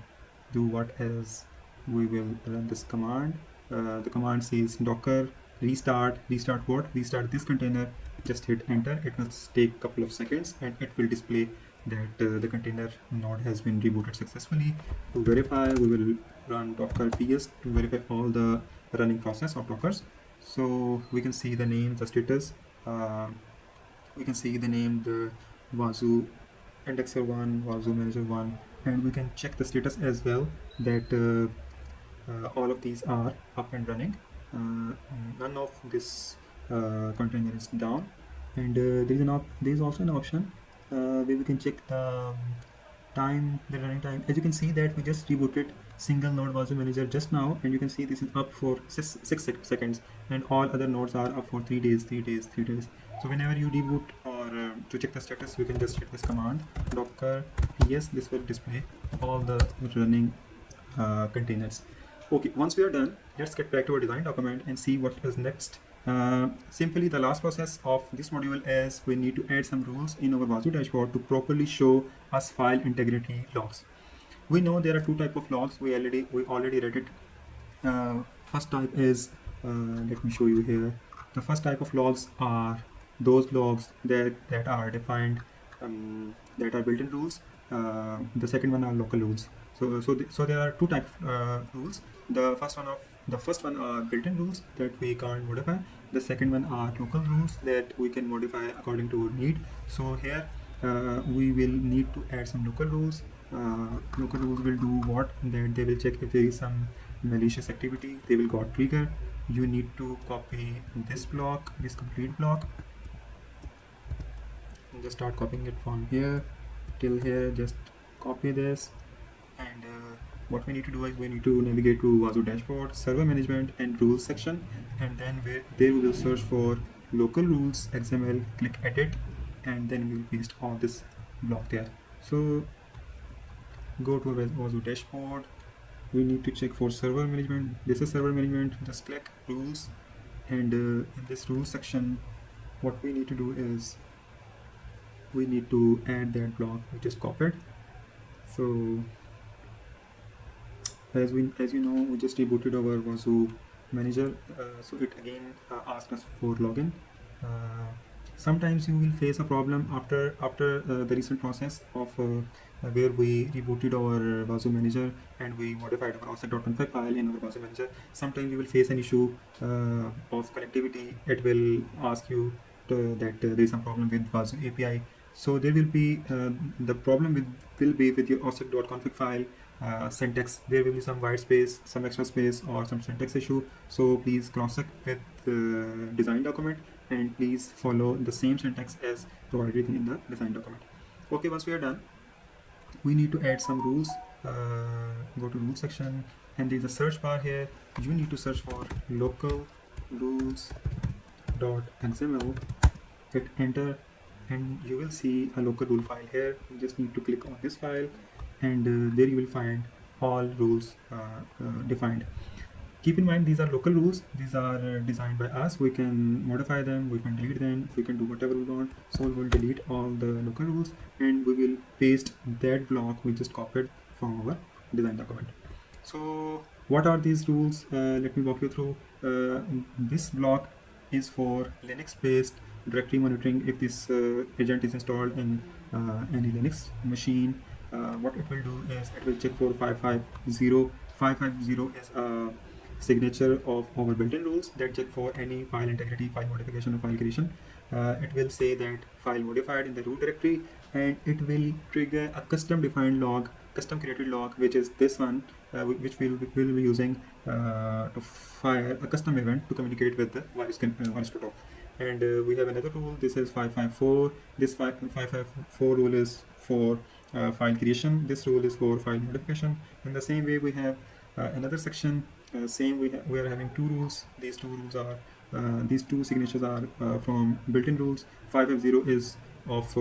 do what else? We will run this command. The command says docker restart what? Restart this container. Just hit enter. It will take a couple of seconds and it will display that the container node has been rebooted successfully. To verify, we will run docker ps to verify all the running process of Dockers. So we can see the name, the status. We can see the name, the Wazuh Indexer 1, Wazuh Manager 1, and we can check the status as well that all of these are up and running. None of this container is down, and there is also an option where we can check the running time. As you can see that we just rebooted single node Wazuh Manager just now, and you can see this is up for 6 seconds, and all other nodes are up for 3 days. So whenever you reboot or to check the status, we can just hit this command docker ps. This will display all the running containers. Okay, once we are done, let's get back to our design document and see what is next. Simply the last process of this module is we need to add some rules in our Wazuh dashboard to properly show us file integrity logs. We know there are two types of logs. We already read it. First type is, let me show you here. The first type of logs are those logs that are defined, that are built-in rules. The second one are local rules. So there are two types of rules. The first one are built-in rules that we can't modify. The second one are local rules that we can modify according to our need. So here we will need to add some local rules. Local rules will do what? That they will check if there is some malicious activity. They will got trigger. You need to copy this block, this complete block, and just start copying it from here till here. Just copy this, and what we need to do is we need to navigate to Wazuh dashboard, server management, and rules section, and then there we will search for local rules XML, click edit, and then we will paste all this block there. So go to Wazuh dashboard. We need to check for server management. This is server management. Just click rules, and in this rules section, what we need to do is we need to add that block which is copied. So as you know, we just rebooted our Wazuh manager, so it again asked us for login. Sometimes you will face a problem after the recent process of where we rebooted our Wazuh manager and we modified our orchestrate.config file in our Wazuh manager. Sometimes you will face an issue of connectivity. It will ask you that there is some problem with Wazuh API. So there will be the problem will be with your orchestrate.config file syntax. There will be some white space, some extra space, or some syntax issue. So please cross-check with the design document and please follow the same syntax as provided in the design document. Okay, once we are done, we need to add some rules. Go to rules section, and there's a search bar here. You need to search for local rules.xml. Hit enter, and you will see a local rule file here. You just need to click on this file, and there you will find all rules defined. Keep in mind, these are local rules. These are designed by us. We can modify them, we can delete them, we can do whatever we want. So we will delete all the local rules, and we will paste that block we just copied from our design document. So what are these rules? Let me walk you through. This block is for Linux-based directory monitoring. If this agent is installed in any Linux machine, what it will do is it will check for 550. 550 is a signature of our built-in rules that check for any file integrity, file modification, or file creation. It will say that file modified in the root directory, and it will trigger a custom defined log, custom created log, which is this one, which we'll be using to fire a custom event to communicate with the VirusTotal. And we have another rule. This is 554. This 554 rule is for file creation. This rule is for file modification. In the same way, we have another section. We are having two rules. These two rules are these two signatures are from built-in rules. 550 is of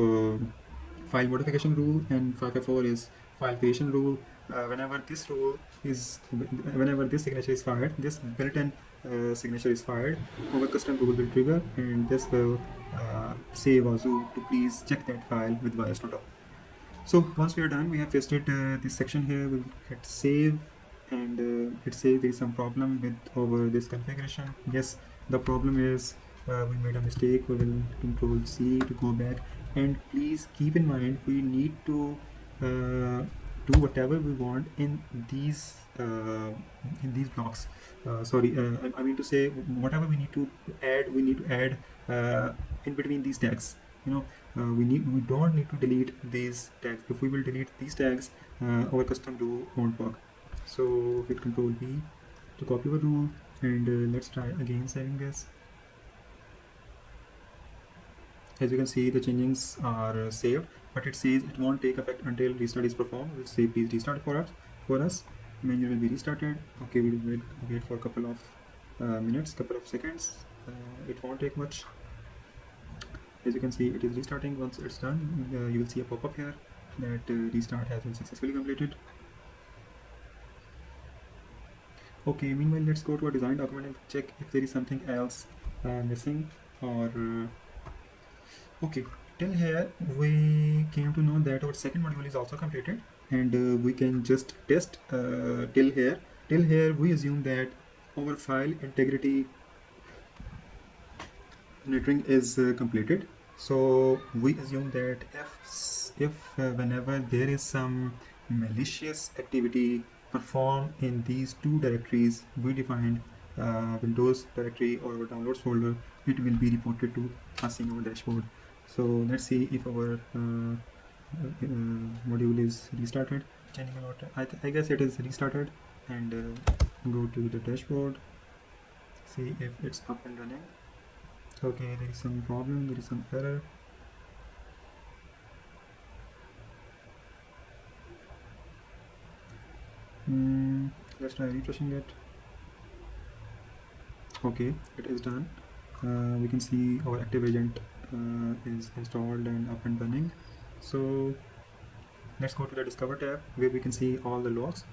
file modification rule, and 554 is file creation rule. Whenever this signature is fired, this built-in signature is fired, our custom rule will trigger, and this will say Wazuh to please check that file with VirusTotal. So once we are done, we have pasted this section here. We'll hit save, and it says there is some problem with over this configuration. Yes, the problem is we made a mistake. We will Control C to go back, and please keep in mind we need to do whatever we want in these blocks. I mean to say whatever we need to add in between these tags. We don't need to delete these tags. If we will delete these tags, our custom rule won't work. So hit Control V to copy our rule, and let's try again saving this. As you can see, the changes are saved, but it says it won't take effect until restart is performed. We'll say please restart for us. Menu will be restarted. Okay, we will wait for a couple of minutes, couple of seconds. It won't take much. As you can see, it is restarting. Once it's done, you will see a pop-up here that restart has been successfully completed. Okay, meanwhile, let's go to our design document and check if there is something else missing or okay. Till here we came to know that our second module is also completed, and we can just test till here. Till here we assume that our file integrity monitoring is completed. So we assume that if whenever there is some malicious activity performed in these two directories we defined, Windows directory or our downloads folder, it will be reported to us in our dashboard. So let's see if our module is restarted. Changing a lot. I guess it is restarted, and go to the dashboard, see if it's up and running. Okay, there is some problem, there is some error. Let's try refreshing it. Okay, it is done. We can see our active agent is installed and up and running. So let's go to the Discover tab where we can see all the logs.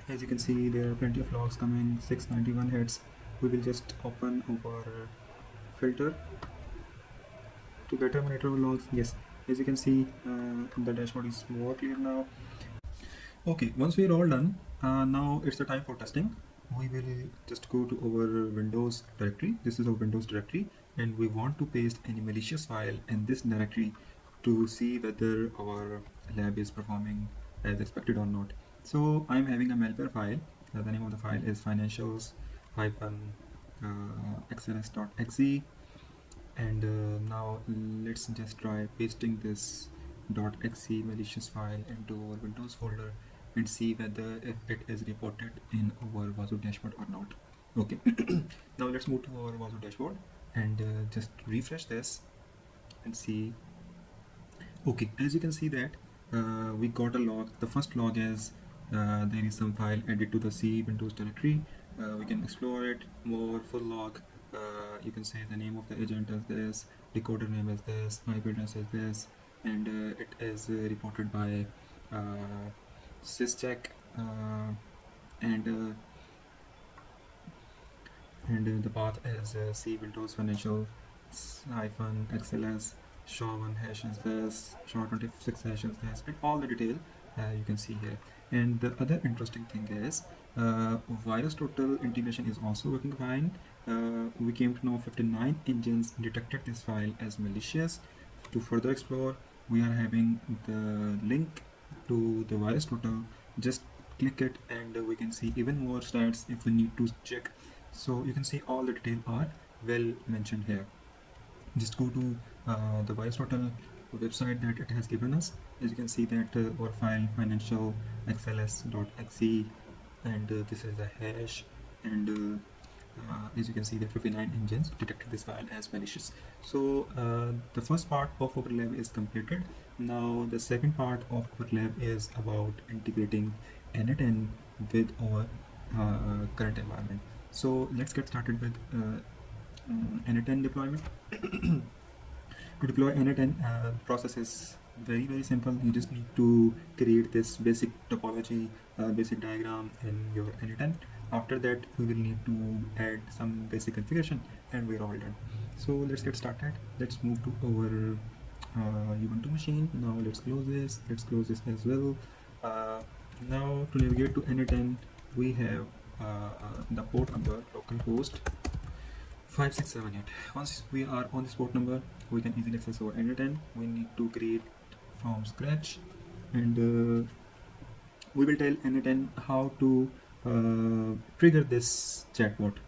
As you can see, there are plenty of logs coming, 691 hits. We will just open our filter to better monitor our logs. Yes, as you can see, the dashboard is more clear now. Okay, once we are all done, now it's the time for testing. We will just go to our Windows directory. This is our Windows directory, and we want to paste any malicious file in this directory to see whether our lab is performing as expected or not. So I'm having a malware file. The name of the file is financials-xls.exe, and now let's just try pasting this .exe malicious file into our Windows folder and see whether if it is reported in our Wazuh dashboard or not. Okay, now let's move to our Wazuh dashboard and just refresh this and see. Okay, as you can see that we got a log. The first log is there is some file added to the C Windows directory. We can explore it more. Full log. You can say the name of the agent is this, decoder name is this, IP address is this, and it is reported by syscheck, and the path is C Windows Financial -XLS, SHA-1 hash is this, SHA-26 hash is this, and all the detail you can see here. And the other interesting thing is VirusTotal integration is also working fine. We came to know 59 engines detected this file as malicious. To further explore, we are having the link to the VirusTotal. Just click it and we can see even more stats if we need to check. So you can see all the details are well mentioned here. Just go to the VirusTotal website that it has given us. As you can see that our file financial xls.exe, and this is the hash, and as you can see that 59 engines detected this file as malicious. So the first part of our lab is completed. Now the second part of our lab is about integrating N8N with our current environment. So let's get started with N8N deployment. To deploy N8N, process is very simple. You just need to create this basic topology, basic diagram in your N8N. After that, we will need to add some basic configuration, and we're all done. So let's get started. Let's move to our Ubuntu machine. Now let's close this. Let's close this as well. Now to navigate to N8N, we have the port number localhost 5678. Once we are on this port number, we can easily access our N8N. We need to create from scratch, and we will tell N8N how to trigger this chatbot.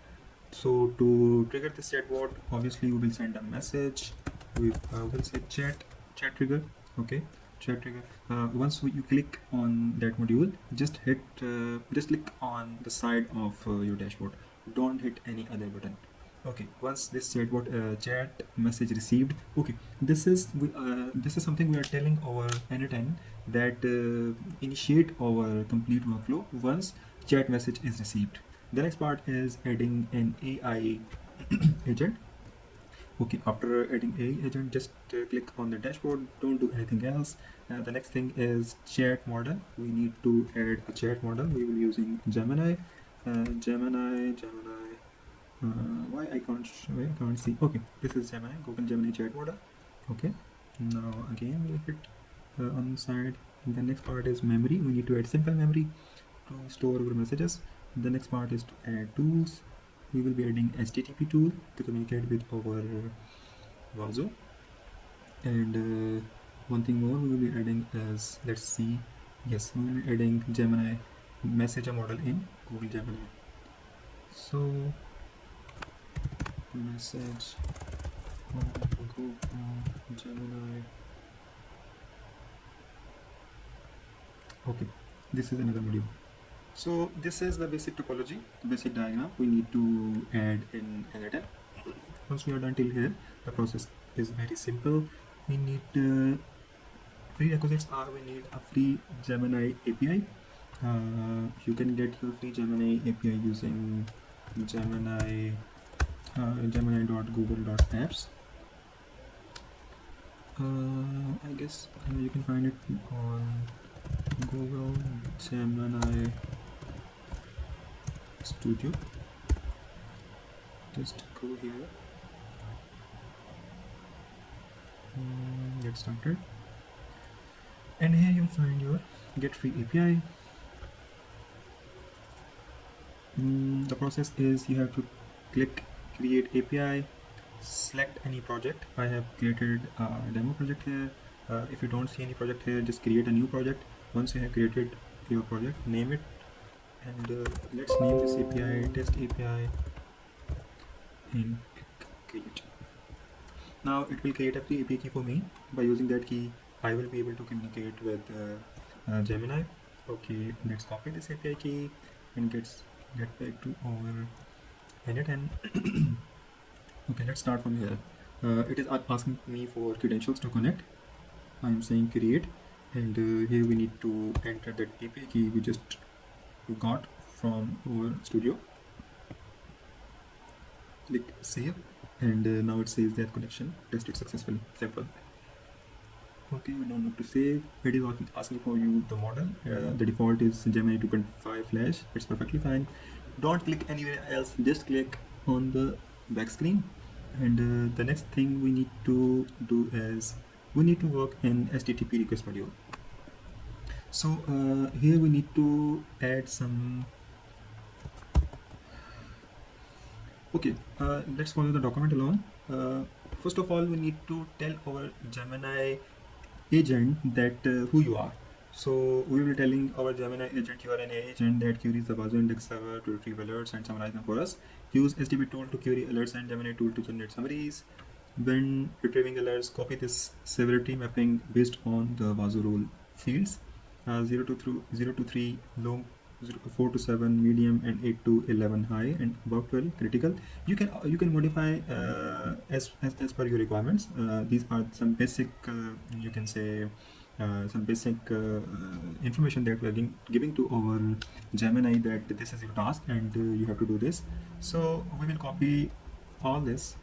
So to trigger this chatbot, obviously we will send a message. We will say chat trigger. Okay, chat trigger. Once you click on that module, just click on the side of your dashboard. Don't hit any other button. Okay, once this chatbot chat message received, okay, this is something we are telling our N8N that initiate our complete workflow once chat message is received. The next part is adding an AI agent. Okay, after adding AI agent, just click on the dashboard. Don't do anything else. The next thing is chat model. We need to add a chat model. We will be using Gemini. Gemini. Why I can't see? Okay, this is Gemini, Google Gemini Chatbot. Okay, now again we'll hit on the side. The next part is memory. We need to add simple memory to store our messages. The next part is to add tools. We will be adding HTTP tool to communicate with our Wazuh. And one thing more we will be adding is, let's see, yes, we will be adding Gemini messenger model in Google Gemini. So message on Google Gemini. Okay, this is another module. So this is the basic topology, basic diagram we need to add in N8N. Once we are done till here, the process is very simple. We need prerequisites are we need a free Gemini API. You can get your free Gemini API using Gemini.google.apps. I guess you can find it on Google Gemini Studio. Just go here. Get started, and here you'll find your get free API. The process is you have to click create API, select any project. I have created a demo project here. If you don't see any project here, just create a new project. Once you have created your project, name it, and let's name this API test API and click create. Now it will create a free API key for me. By using that key, I will be able to communicate with Gemini. Okay, let's copy this API key and get back to our N8N. Okay, let's start from here. It is asking me for credentials to connect. I am saying create, and here we need to enter that API key we just got from our studio. Click save, and now it says that connection tested successfully. Simple. Okay, we don't need to save. It is asking for you the model. The default is Gemini 2.5 Flash. It's perfectly fine. Don't click anywhere else. Just click on the back screen. And the next thing we need to do is we need to work in HTTP request module. So here we need to add some. Okay, let's follow the document along. First of all, we need to tell our Gemini agent that who you are. So we will be telling our Gemini agent you are an agent that queries the Wazuh index server to retrieve alerts and summarize them for us. Use HTTP tool to query alerts and Gemini tool to generate summaries. When retrieving alerts, copy this severity mapping based on the Wazuh rule fields. 0 to 3 low, 4 to 7 medium, and 8 to 11 high, and above 12 critical. You can modify as per your requirements. These are some basic you can say some basic information that we are giving to our Gemini that this is your task and you have to do this. So we will copy all this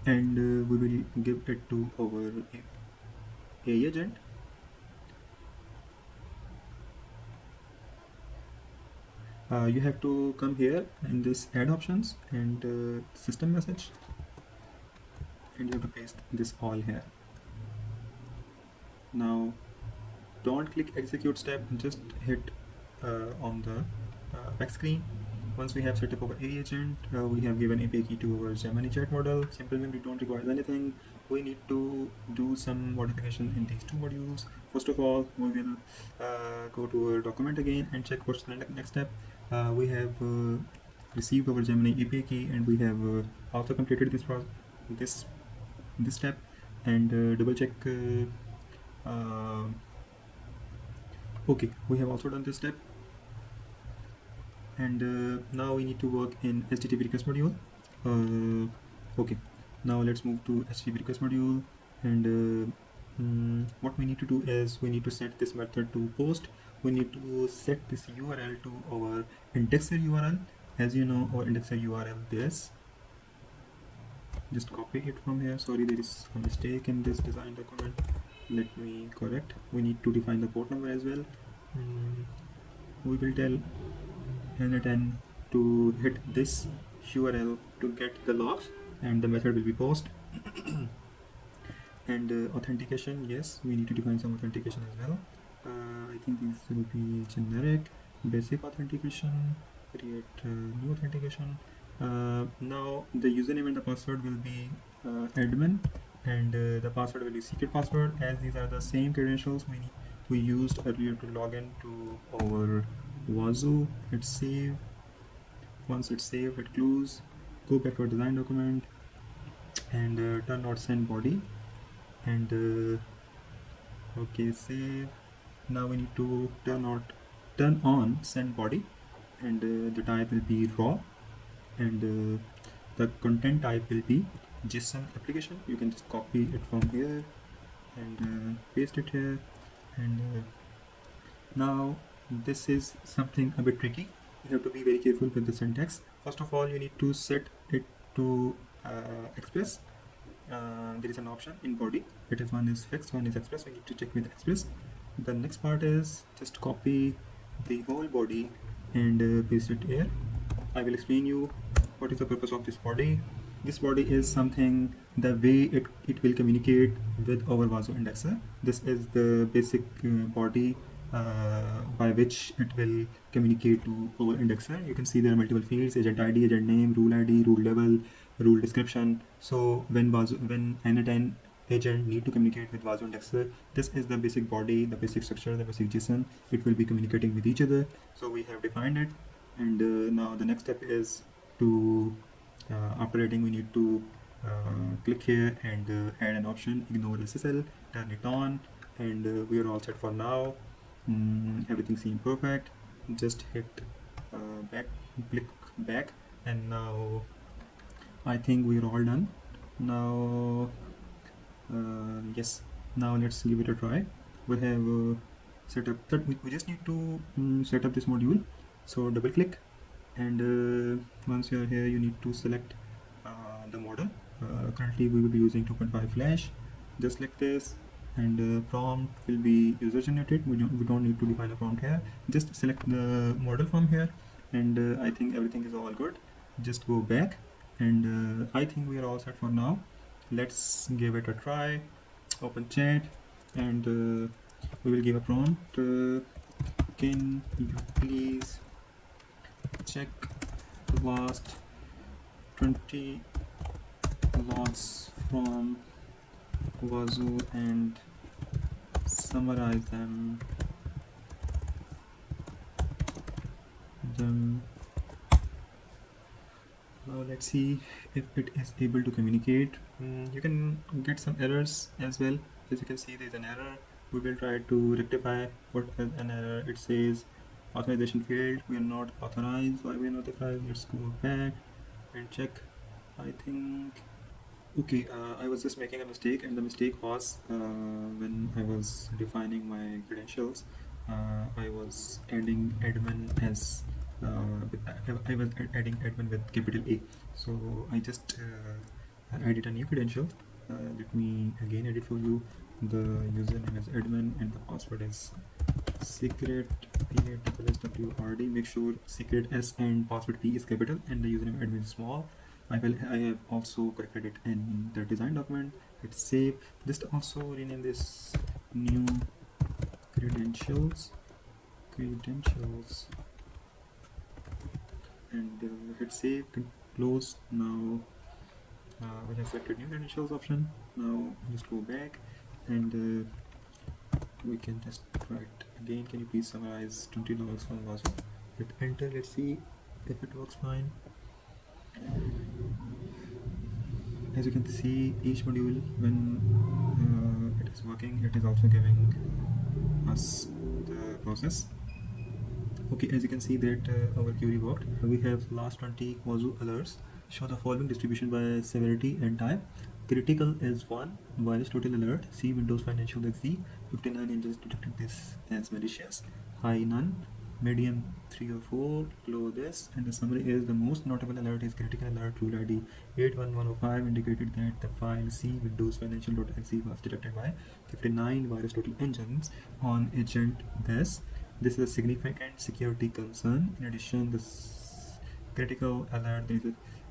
and we will give it to our AI agent. You have to come here in this add options and system message, and you have to paste this all here. Now don't click execute step, just hit on the back screen. Once we have set up our AI agent, we have given API key to our Gemini chat model. Simple memory don't require anything. We need to do some modification in these two modules. First of all, we will go to our document again and check what's the next step. We have received our Gemini API key, and we have also completed this step, and double check. Okay, we have also done this step, and now we need to work in HTTP request module. Okay, now let's move to HTTP request module, and what we need to do is we need to set this method to post. We need to set this URL to our indexer URL. As you know, our indexer URL this. Just copy it from here. Sorry, there is a mistake in this design document. Let me correct. We need to define the port number as well. We will tell N8N to hit this URL to get the logs, and the method will be post. And authentication, yes, we need to define some authentication as well. I think this will be generic, basic authentication, create new authentication. Now the username and the password will be admin, and the password will be secret password, as these are the same credentials we used earlier to log in to our Wazuh. Hit save. Once it's saved, hit close, go back to our design document, and turn on send body, and okay, save. Now we need to turn on send body, and the type will be raw, and the content type will be JSON application. You can just copy it from here and paste it here. And now this is something a bit tricky. You have to be very careful with the syntax. First of all, you need to set it to express. There is an option in body. It is one is fixed, one is express. We need to check with express. The next part is just copy the whole body and paste it here. I will explain you what is the purpose of this body. This body is something, the way it will communicate with our Wazuh indexer. This is the basic body by which it will communicate to our indexer. You can see there are multiple fields: agent ID, agent name, rule ID, rule level, rule description. So when N8N agent need to communicate with Wazuh indexer, this is the basic body, the basic structure, the basic JSON. It will be communicating with each other. So we have defined it, and now the next step is to after adding, we need to click here and add an option, ignore SSL, turn it on, and we are all set for now. Everything seems perfect. Just hit back, click back, and now I think we are all done. Now yes, now let's give it a try. We have set up that we just need to set up this module. So double click, and once you are here, you need to select the model. Currently we will be using 2.5 flash. Just select this, and prompt will be user generated. We don't need to define a prompt here. Just select the model from here, and I think everything is all good. Just go back, and I think we are all set for now. Let's give it a try. Open chat, and we will give a prompt. Can you please check the last 20 logs from Wazuh and summarize them. Now let's see if it is able to communicate. You can get some errors as well. As you can see, there is an error. We will try to rectify what is an error. It says authorization failed. We are not authorized. Why we are not authorized? Let's go back and check. I think okay, I was just making a mistake, and the mistake was when I was defining my credentials, I was adding admin as I was adding admin with capital A. So I just added a new credential. Let me again edit for you. The username is admin and the password is secret PASSWRD. Make sure secret S and password P is capital and the username admin is small. I have also corrected it in the design document. Hit save. Just also rename this new credentials, and hit save. Close. Now we have selected new credentials option. Now just go back, and we can just write again. Can you please summarize 20 logs from Wazuh? Hit enter. Let's see if it works fine. As you can see, each module, when it is working, it is also giving us the process. Okay, as you can see that our query worked. We have last 20 Wazuh alerts. Show the following distribution by severity and type. Critical is 1, VirusTotal alert, see Windows Financial XZ, 59 engines detected this as malicious, high none, medium 3 or 4, low this, and the summary is the most notable alert is critical alert rule ID 81105 indicated that the file C Windows Financial.exe was detected by 59 VirusTotal engines on agent this. this is a significant security concern. In addition, this critical alert,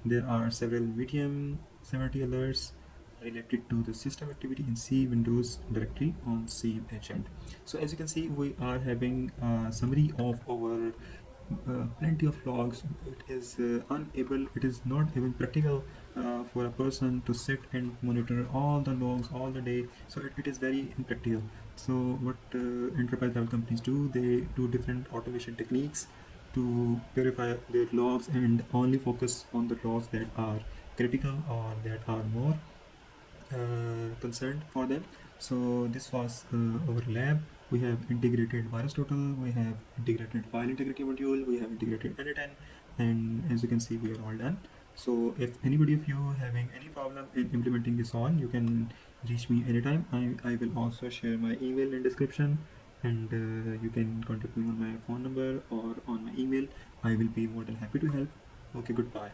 there are several medium severity alerts related to the system activity in C Windows directory on SIEM agent. So as you can see, we are having a summary of our plenty of logs. It is not even practical for a person to sit and monitor all the logs all the day. So it is very impractical. So what enterprise level companies do, they do different automation techniques to purify their logs and only focus on the logs that are critical or that are more concerned for them. So this was our lab. We have integrated VirusTotal, we have integrated file integrity module, we have integrated N8N, and as you can see, we are all done. So if anybody of you having any problem in implementing this all, you can reach me anytime. I will also share my email in description, and you can contact me on my phone number or on my email. I will be more than happy to help. Okay, goodbye.